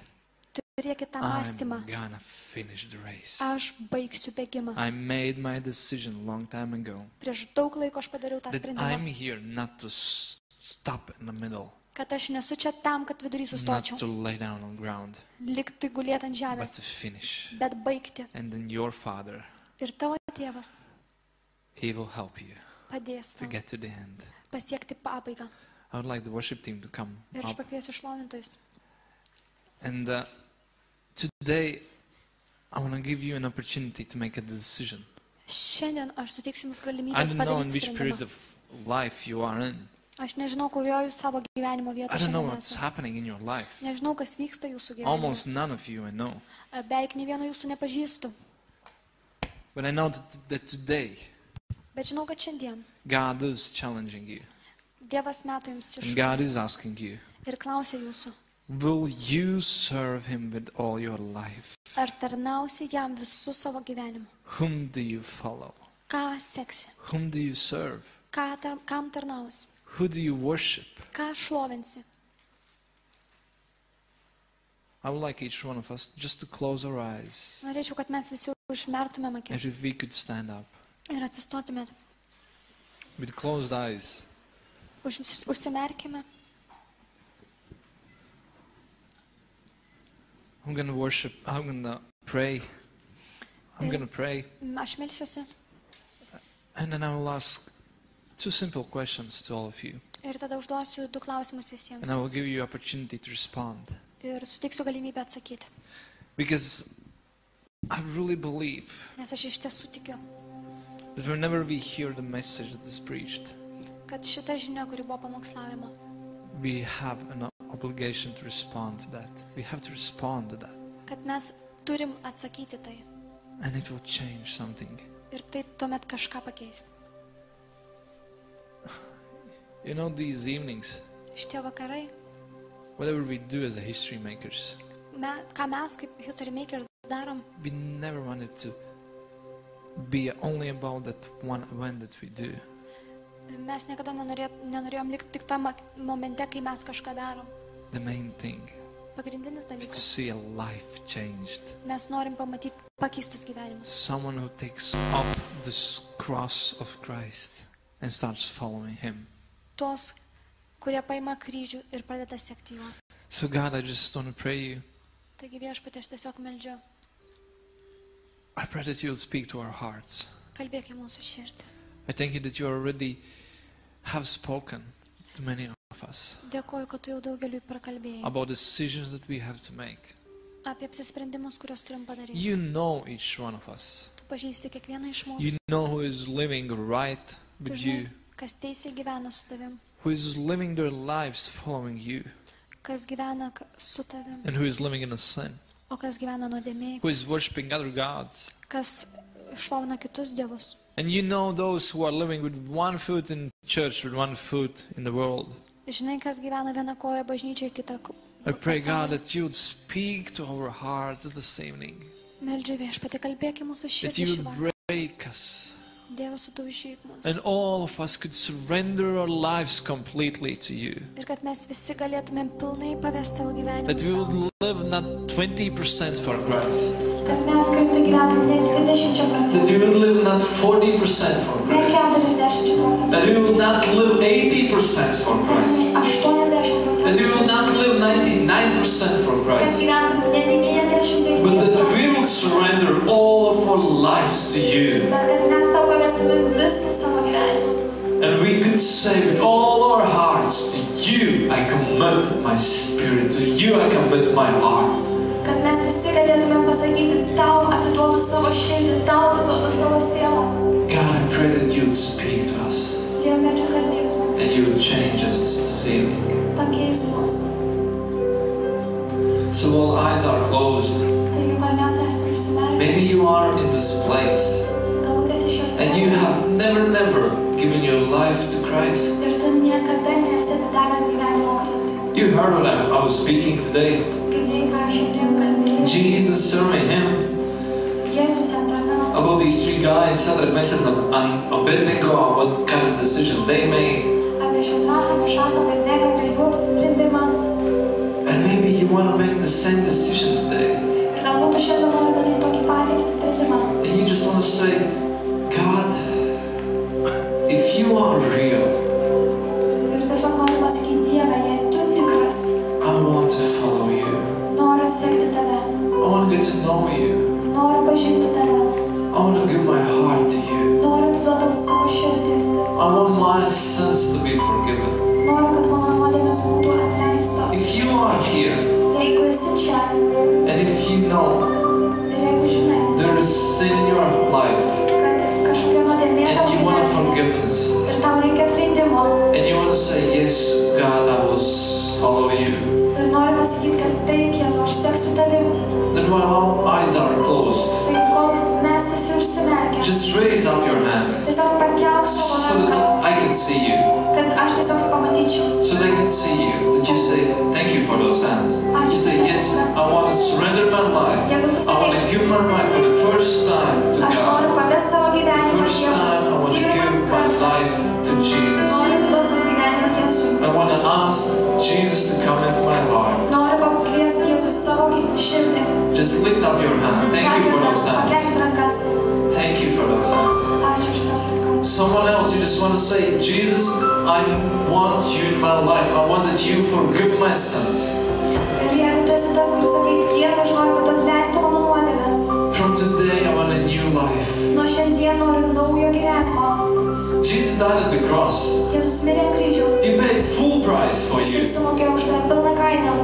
Turėkite tą I'm mąstymą. gonna finish the race. Aš baigsiu bėgimą. I made my decision a long time ago Prieš daug laiko aš padariau tą that I'm sprendimą. here not to stop in the middle, Kad aš nesu čia tam, kad vidury not sustočiau. to lay down on the ground, Likti gulėti ant but žemės. to finish. Bet baigti. And then your Father, Ir tavo tėvas He will help you padės to tau get to the end. pasiekti pabaigą. I would like the worship team to come Ir aš up. pakviesiu šlovintojus. And today, I want to give you an opportunity to make a decision. Šiandien aš suteiksiu jums I galimybę don't know in padaryti which period sprendimą. of life you are in. Aš nežinau, kurioje jūs savo gyvenimo I vietoje don't know šiandien what's esate. happening in your life. Nežinau, kas vyksta jūsų gyvenime. Almost none of you I know. Beveik ne vieno jūsų nepažįstu. But I know that today, Bet žinau, kad šiandien God is challenging you. Dievas meta jums And iššūkį God is asking you, ir klausia jūsų, will you serve Him with all your life? ar tarnausi jam visų savo gyvenimu? Whom do you follow? Ką seksi? Whom do you serve? Kam tarnausi? Who do you worship? Ką šlovinsi? I would like each one of us just to close our eyes. Norėčiau, kad mes visi užmerktumėm And akis if we could stand up ir atsistotumėt. with closed eyes. Užsimerkime. I'm going to worship. I'm going to pray. I'm going to pray. Aš melsiuosi And then I will ask two simple questions to all of you. ir tada užduosiu 2 klausimus visiems. And I will give you opportunity to respond. Ir suteiksiu galimybę atsakyti. Because I really believe Nes aš iš tiesų tikiu, that whenever we hear the message that is preached, kad šita žinia, kuri buvo pamokslaujama, we have an obligation to respond to that. We have to respond to that. kad mes turim atsakyti tai. And it will change something. Ir tai tuomet kažką pakeisti. You know, these evenings, Šitie vakarai, whatever we do as a history makers, ką mes kaip history makers darom, we never wanted to be only about that one event that we do. mes niekada nenorėjom likti tik tam momente, kai mes kažką darom. The main thing Pagrindinis is to dalykas, see a life changed. mes norim pamatyti pakeistus gyvenimus. Someone who takes up this cross of Christ and starts following Him. Tos, kurie paima kryžių ir pradeda sekti juo. So God, I just want to pray you. Taigi viešpatie, aš tiesiog meldžiu, I pray that you'll speak to our hearts. kalbėk į mūsų širdis. I thank you that you already have spoken to many of us Dėkoju, kad tu jau daugeliui prakalbėjai about decisions that we have to make. apie apsisprendimus, kuriuos turim padaryti. You know each one of us. Tu pažįsti kiekvieną iš You mūsų. know who is living right Tu with žinai, you, kas teisiai gyvena su tavim, who is living their lives following you, kas gyvena su tavim, and who is living in a sin, o kas gyvena nuodėmėj, who is worshiping other gods. kas šlovina kitus dievus. And you know those who are living with one foot in church, with one foot in the world. Žinai, kas gyvena viena koja bažnyčiai, kita I pray, God, that you would speak to our hearts this evening. Meldžiu Viešpatie, kalbėk į mūsų That širdį you šį would vakarą. break us. Dieve, sudaužyk mus. And all of us could surrender our lives completely to you. Ir kad mes visi galėtumėm pilnai pavesti savo gyvenimą. That we would live not 20% for Christ. Kad mes Kristui gyventum ne 20%. That we would live not 40% for Ne Christ. 40%. That we would not live 80% for Christ. Ne 80%. That we would not live 99% for Kad Christ. gyventum ne 99%. But that we will surrender all of our lives to you. Bet kad mes tau pavestumėm visus savo gyvenimus. And we could say with all our hearts, to you I commit my spirit, to you I commit my heart. Kad mes visi galėtumėm pasakyti, tau atiduodu savo širdį, tau atiduodu savo sielą. God, I pray that you would speak to us Dieve, meldžiu, kalbėk mums. and you would change us this evening. Pakeis mus. So while eyes are closed, Taigi, kol mes esame užsimerkę, maybe you are in this place galbūt esi šioje and you vietoje. have never given your life to Christ. Ir tu niekada nesi atidavęs gyvenimo Kristui. You heard what I was speaking today. Girdėjai, ką aš šiandien kalbėjau. Jesus serving him Jėzus jam tarnavo. about these three guys, Shadrach, Meshach, and Abednego, what kind of decision they made. Apie Šadrachą, Mešachą, Abednego, apie jų apsisprendimą. And maybe you want to make the same decision today. Ir galbūt tu šiandien nori padaryti tokį patį apsisprendimą. And you just want to say, God, if you are real, Ir tiesiog nori pasakyti, Dieve, jei tu tikras, I want to follow you. noriu sekti tave, I want to get to know you. noriu pažinti tave, I want to give my heart to you. noriu atiduoti savo širdį, I want my sins to be forgiven. noriu, kad mano nuodėmės būtų atleistos. If you are here, Jeigu esi čia and if you know ir jeigu žinai, there is sin in your life, kad kažkokia nuodėmė tau and you want gyvenime forgiveness, ir tau reikia atleidimo and you want to say, yes, God, I will follow you, ir nori pasakyti, kad taip, Jėzu, aš seksiu tavim. then while our eyes are closed, Taigi, kol mes visi užsimerkę, just raise up your hand tiesiog pakelk savo so ranką, that I can see you, kad aš tiesiog pamatyčiau. so that I can see you, that you say, thank you for those hands. You say, yes, I want to surrender my life. Jeigu tu I want to sakai, give my life for the first time to aš noriu God. pavesti savo gyvenimą First time I Dievui, want to pirmą give my kartą life to Jesus. noriu atiduoti savo gyvenimą Jėzui. I want to ask Jesus to come into my heart. Noriu pakviesti Jėzus savo širdį. Just lift up your hand. Thank you for those hands. Pakelkit rankas. Thank you for those hands. Ačiū už tos rankas. Someone else, you just want to say, Jesus, I want you in my life. I want that you forgive my sins. Ir jeigu tu esi tas, kuris sakai, Jėzu, aš noriu, kad tu atleistum mano nuodėmes. From today, I want a new life. Nuo šiandien noriu naujo gyvenimo. Jesus died at the cross. Jėzus mirė ant kryžiaus. He paid full price for Jis you. prisimokėjo už tave pilną kainą.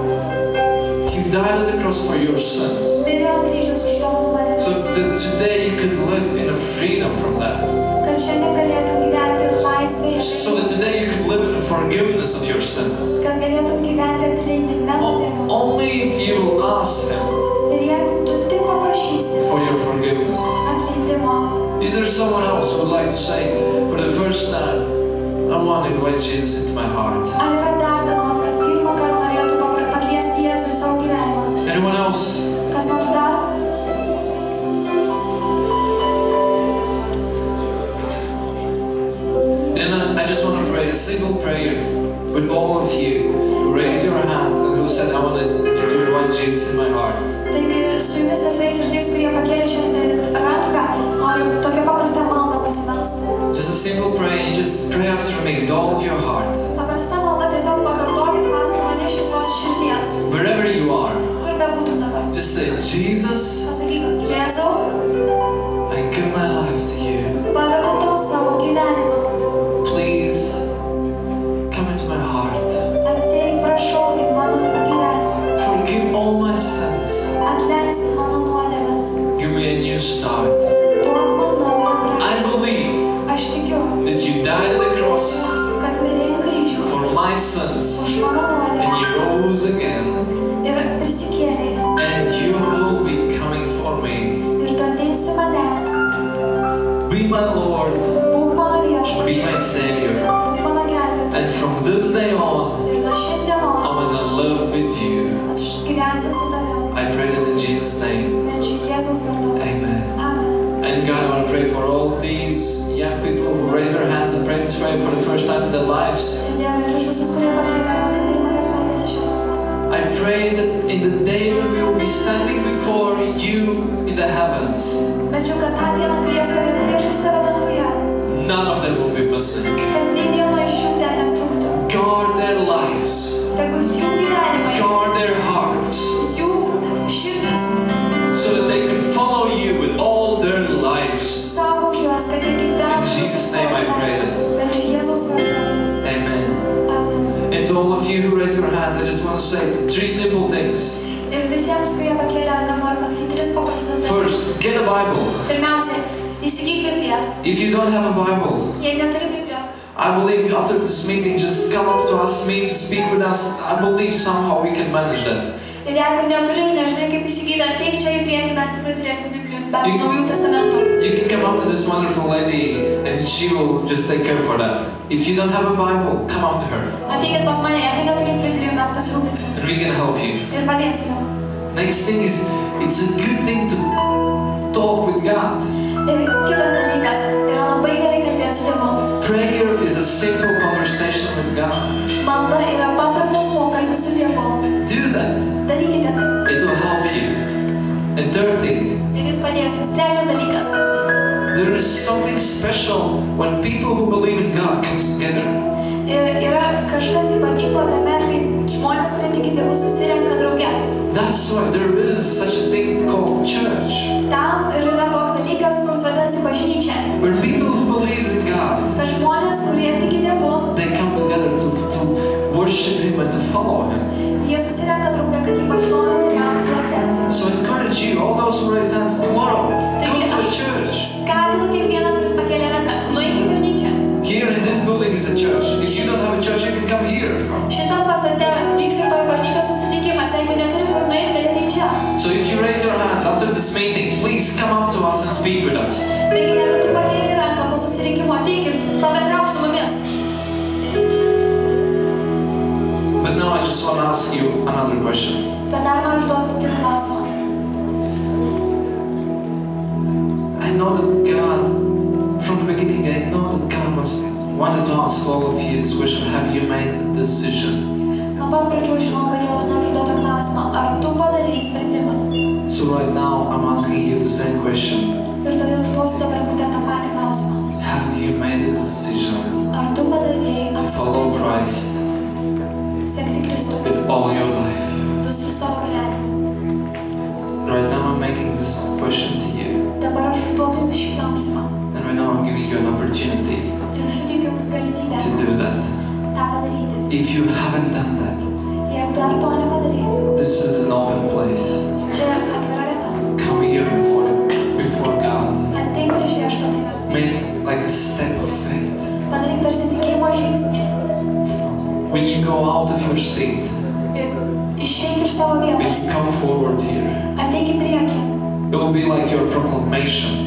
He died at the cross for your sins. Mirė ant kryžiaus už tavo So nuodėmes. that today you could live in a freedom from that. Kad šiandien galėtum gyventi laisvėje. So that today you could live in the forgiveness of your sins. Kad galėtum gyventi atleidime nuodėmių. Only if you will ask Him Ir jeigu tu tik paprašysi for your forgiveness. atleidimo, Is there someone else who would like to say, for the first time, I want to invite Jesus into my heart? ar yra dar kas nors, kas pirmą kartą norėtų pakviesti Jėzų į savo gyvenimą? Anyone else? Kas nors dar? And I just want to pray a single prayer with all of you who raise your hands and who said, I want to invite Jesus in my heart. Taigi su jumis visais ir tais, kurie pakėlė šiandien ranką, noriu tokią paprastą maldą pasimelsti. Just a single prayer, and you just pray after me with all of your heart. Paprasta malda, tiesiog pakartokit paskui mane iš visos širdies. Wherever you are, Kur bebūtum dabar. just say, Jesus, Pasakyk, Jėzau, I give my life to you. pavedu tau savo gyvenimą. Please, come into my heart. Ateik, prašau, į mano gyvenimą. Forgive all my sins. Atleisk mano nuodėmes. Give me a new start. Duok man naują I pradžią. believe Aš tikiu, that you died at the cross kad mirėjai ant kryžiaus for my sins už mano and you nuodėmes rose again ir prisikėlei. and you will be coming for me. Ir tu ateisi manęs. Be my Lord, Būk mano be viešpačiu. my Savior. Būk mano gelbėtojas. And from this day on, Ir nuo I'm šiandienos going to live with you. name. Meldžiu Jėzaus vardu. Amen. Amen. And God, I want to pray for all these young people who raise their hands and pray this prayer for the first time in their lives. Ir Dieve, meldžiu už visus, kurie pakėlė ranką pirmą kartą maldėsi šią maldą. I pray that in the day when we will be standing before you in the heavens, Meldžiu, kad tą dieną, kai jie stovės priešais tave danguje, none of them will be missing. kad nei vieno iš jų ten netrūktų. Guard their lives. Tegul jų gyvenimai, Guard their hearts. jų širdis, So that they can follow you with all their lives. saugok juos, kad jie gyventų. In Jesus' name I pray that. Meldžiu Jėzaus vardu. Amen. Amen. And to all of you who raise your hands, I just want to say 3 simple things. Ir visiems, kurie pakėlė ranką, noriu pasakyti 3 paprastus dalykus. First, get a Bible. Pirmiausia, įsigyk Bibliją. If you don't have a Bible, Jei neturi Biblijos, I believe after this meeting, just come up to us, speak with us. I believe somehow we can manage that. ir jeigu neturi ir nežinai, kaip įsigyti, ateik čia į priekį, mes tikrai turėsim Biblijų, bet Naujų testamentų. You can come up to this wonderful lady and she will just take care for that. If you don't have a Bible, come up to her Ateikit pas mane, jeigu neturi Biblijų, mes pasirūpinsim and we can help you. ir padėsim jums. Next thing is, it's a good thing to talk with God. Ir kitas dalykas, yra labai gerai kalbėti su Dievu. Prayer is a simple conversation with God. Malda yra paprastas pokalbis su Dievu. Do that. Darykite tai. It will help you. And third thing, Ir jis padės jums. Trečias dalykas. there is something special when people who believe in God comes together. Yra kažkas ypatingo tame, kai žmonės, kurie tiki Dievu, susirenka drauge. That's why there is such a thing called church. Tam ir yra toks dalykas, kuris vadinasi bažnyčia. Where people who believe in God, Kad žmonės, kurie tiki Dievu, they come together to worship Him and to follow Him. jie susirenka drauge, kad jį pašlovinti ir jam juos sekti. So I encourage you, all those who raise hands tomorrow, Taigi come to aš church. skatinu kiekvieną, kuris pakėlė ranką, nueik į bažnyčią. Here in this building is a church. If you don't have a church, you can come here. Šitam pastate vyks ir toj bažnyčios susitikimas. Jeigu neturi kur nueiti, gali tai čia. So if you raise your hand after this meeting, please come up to us and speak with us. Taigi, jeigu tu pakėlė ranką po susirinkimo, ateik ir pabendrauk su mumis. But now I just want to ask you another question. Bet dar noriu užduoti kitą klausimą. I know that God, from the beginning, I know that God wanted to ask all of you this question. Have you made a decision? Nuo pat pradžių žinau, kad Dievas nori užduoti klausimą. Ar tu padarei sprendimą? So right now, I'm asking you the same question. Ir todėl užduosiu dabar būtent tą patį klausimą. Have you made a decision Ar tu padarei to follow apsisprendimą Christ sekti Kristų with all your life? visų savo gyvenimą? Right now, I'm making this question to you. Dabar aš užduodu jums šį klausimą. And right now, I'm giving you an opportunity Ir suteikiu jums galimybę to do that. tą padaryti. If you haven't done that, Jeigu dar to nepadarei, this is an open place. čia atvira vieta. Come here before God. Ateik prieš Viešpatį. Make like a step of faith. Padaryk tarsi tikėjimo žingsnį. When you go out of your seat, Ir išeik iš savo when vietos. you come forward here, Ateik į priekį. it will be like your proclamation.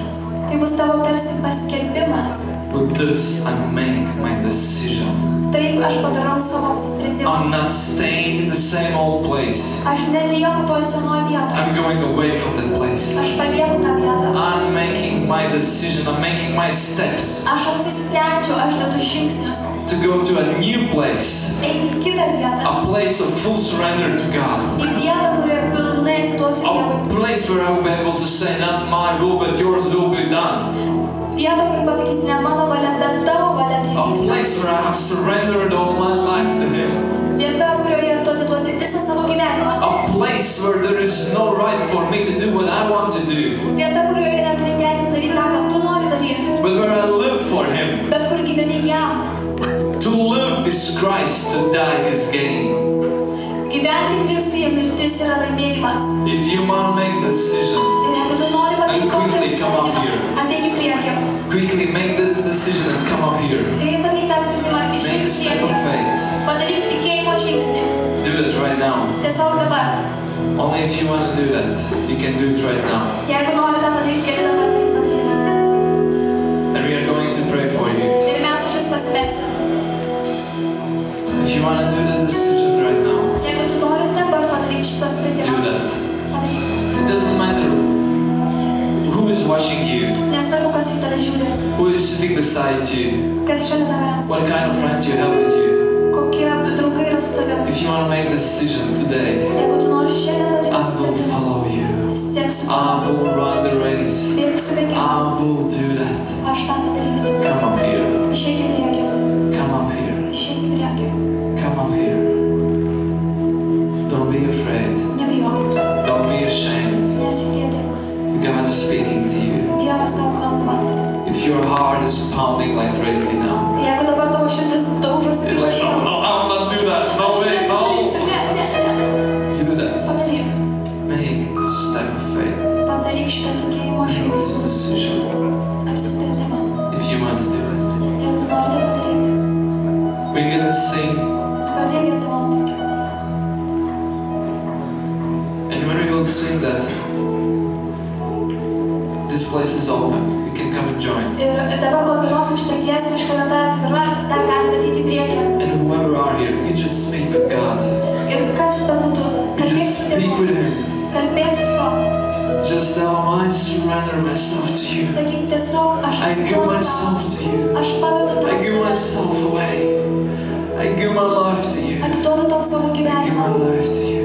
Tai bus tavo tarsi paskelbimas. With this, I make my decision. Taip aš padarau savo apsisprendimą. I'm not staying in the same old place. Aš nelieku toj senoje vietoje. I'm going away from that place. Aš palieku tą vietą. I'm making my decision. I'm making my steps Aš apsisprendžiu, aš dedu žingsnius. to go to a new place. Eiti į kitą vietą. A place of full surrender to God. Į vietą, kurioje pilnai atsiduosiu A Dievui. place where I will be able to say, not my will, but yours will be done. Vietą, kur pasakys ne mano valia, bet tavo valia tai A vyksta. place where I have surrendered all my life to Him. Vieta, kurioje tu atiduoti visą savo gyvenimą. A place where there is no right for me to do what I want to do, Vieta, kurioje neturi teisės daryti tą, ką tu nori daryti. but where I live for Him. Bet kur gyveni jam. To live is Christ, to die is gain. Gyventi Kristuje mirtis yra laimėjimas. If you want to make the decision, Ir jeigu tu nori padaryti tokį quickly come up sprendimą, here. ateik į priekį. quickly make this decision and come up here. Ir padaryk tą sprendimą, Make a išeik į step of priekį. faith. Padaryk tikėjimo žingsnį. Do this right now. Tiesiog dabar. Only if you want to do that, you can do it right now. Jeigu nori tą padaryti, gali dabar tai padaryti. And we are going to pray for you. Ir mes už jus pasimelsim. If you want to do the decision right now, Jeigu tu nori dabar padaryti šitą do sprendimą, that. padaryk. It doesn't matter watching you, Nesvarbu, kas į tave žiūri, who is sitting beside you, kas šalia tavęs, what kind of friends you have with you. kokie draugai yra su tavimi. If you want to make the decision today, Jeigu tu nori šiandien I will padaryti, follow you. seksiu I tave, will run the race. bėgsiu bėgimą, I will do that. aš tą padarysiu. Come up here. Išeik į priekį, Come up here. išeik į priekį, Come up here. Don't be afraid. nebijok, Don't be ashamed. nesigėdink, God is speaking to you. Dievas tau kalba. If your heart is pounding like crazy now, Jeigu dabar tavo širdis daužosi you're like, no, no, I will not do that. No way, no. Do that. Padaryk, Make this step of faith. padaryk šitą tikėjimo Make this žingsnį, decision. apsisprendimą. If you want to do it. Jeigu tu nori tai padaryti, We're gonna sing. pradėk giedoti. And when we will sing that, this place is open. You can come and join. Ir dabar, kol giedosim šitą giesmę, šitą vietą atvira, dar galite ateiti į priekį. And whoever are here, you just speak with God. Ir kas bebūtų, You kalbėk just su speak Dievu, with Him. kalbėk su juo. Just tell Him, I surrender myself to you. Sakyk tiesiog, aš I give myself to you. Aš pavedu I tau give save. myself away. I give my life to you. Atiduodu tau savo I give gyvenimą. my life to you.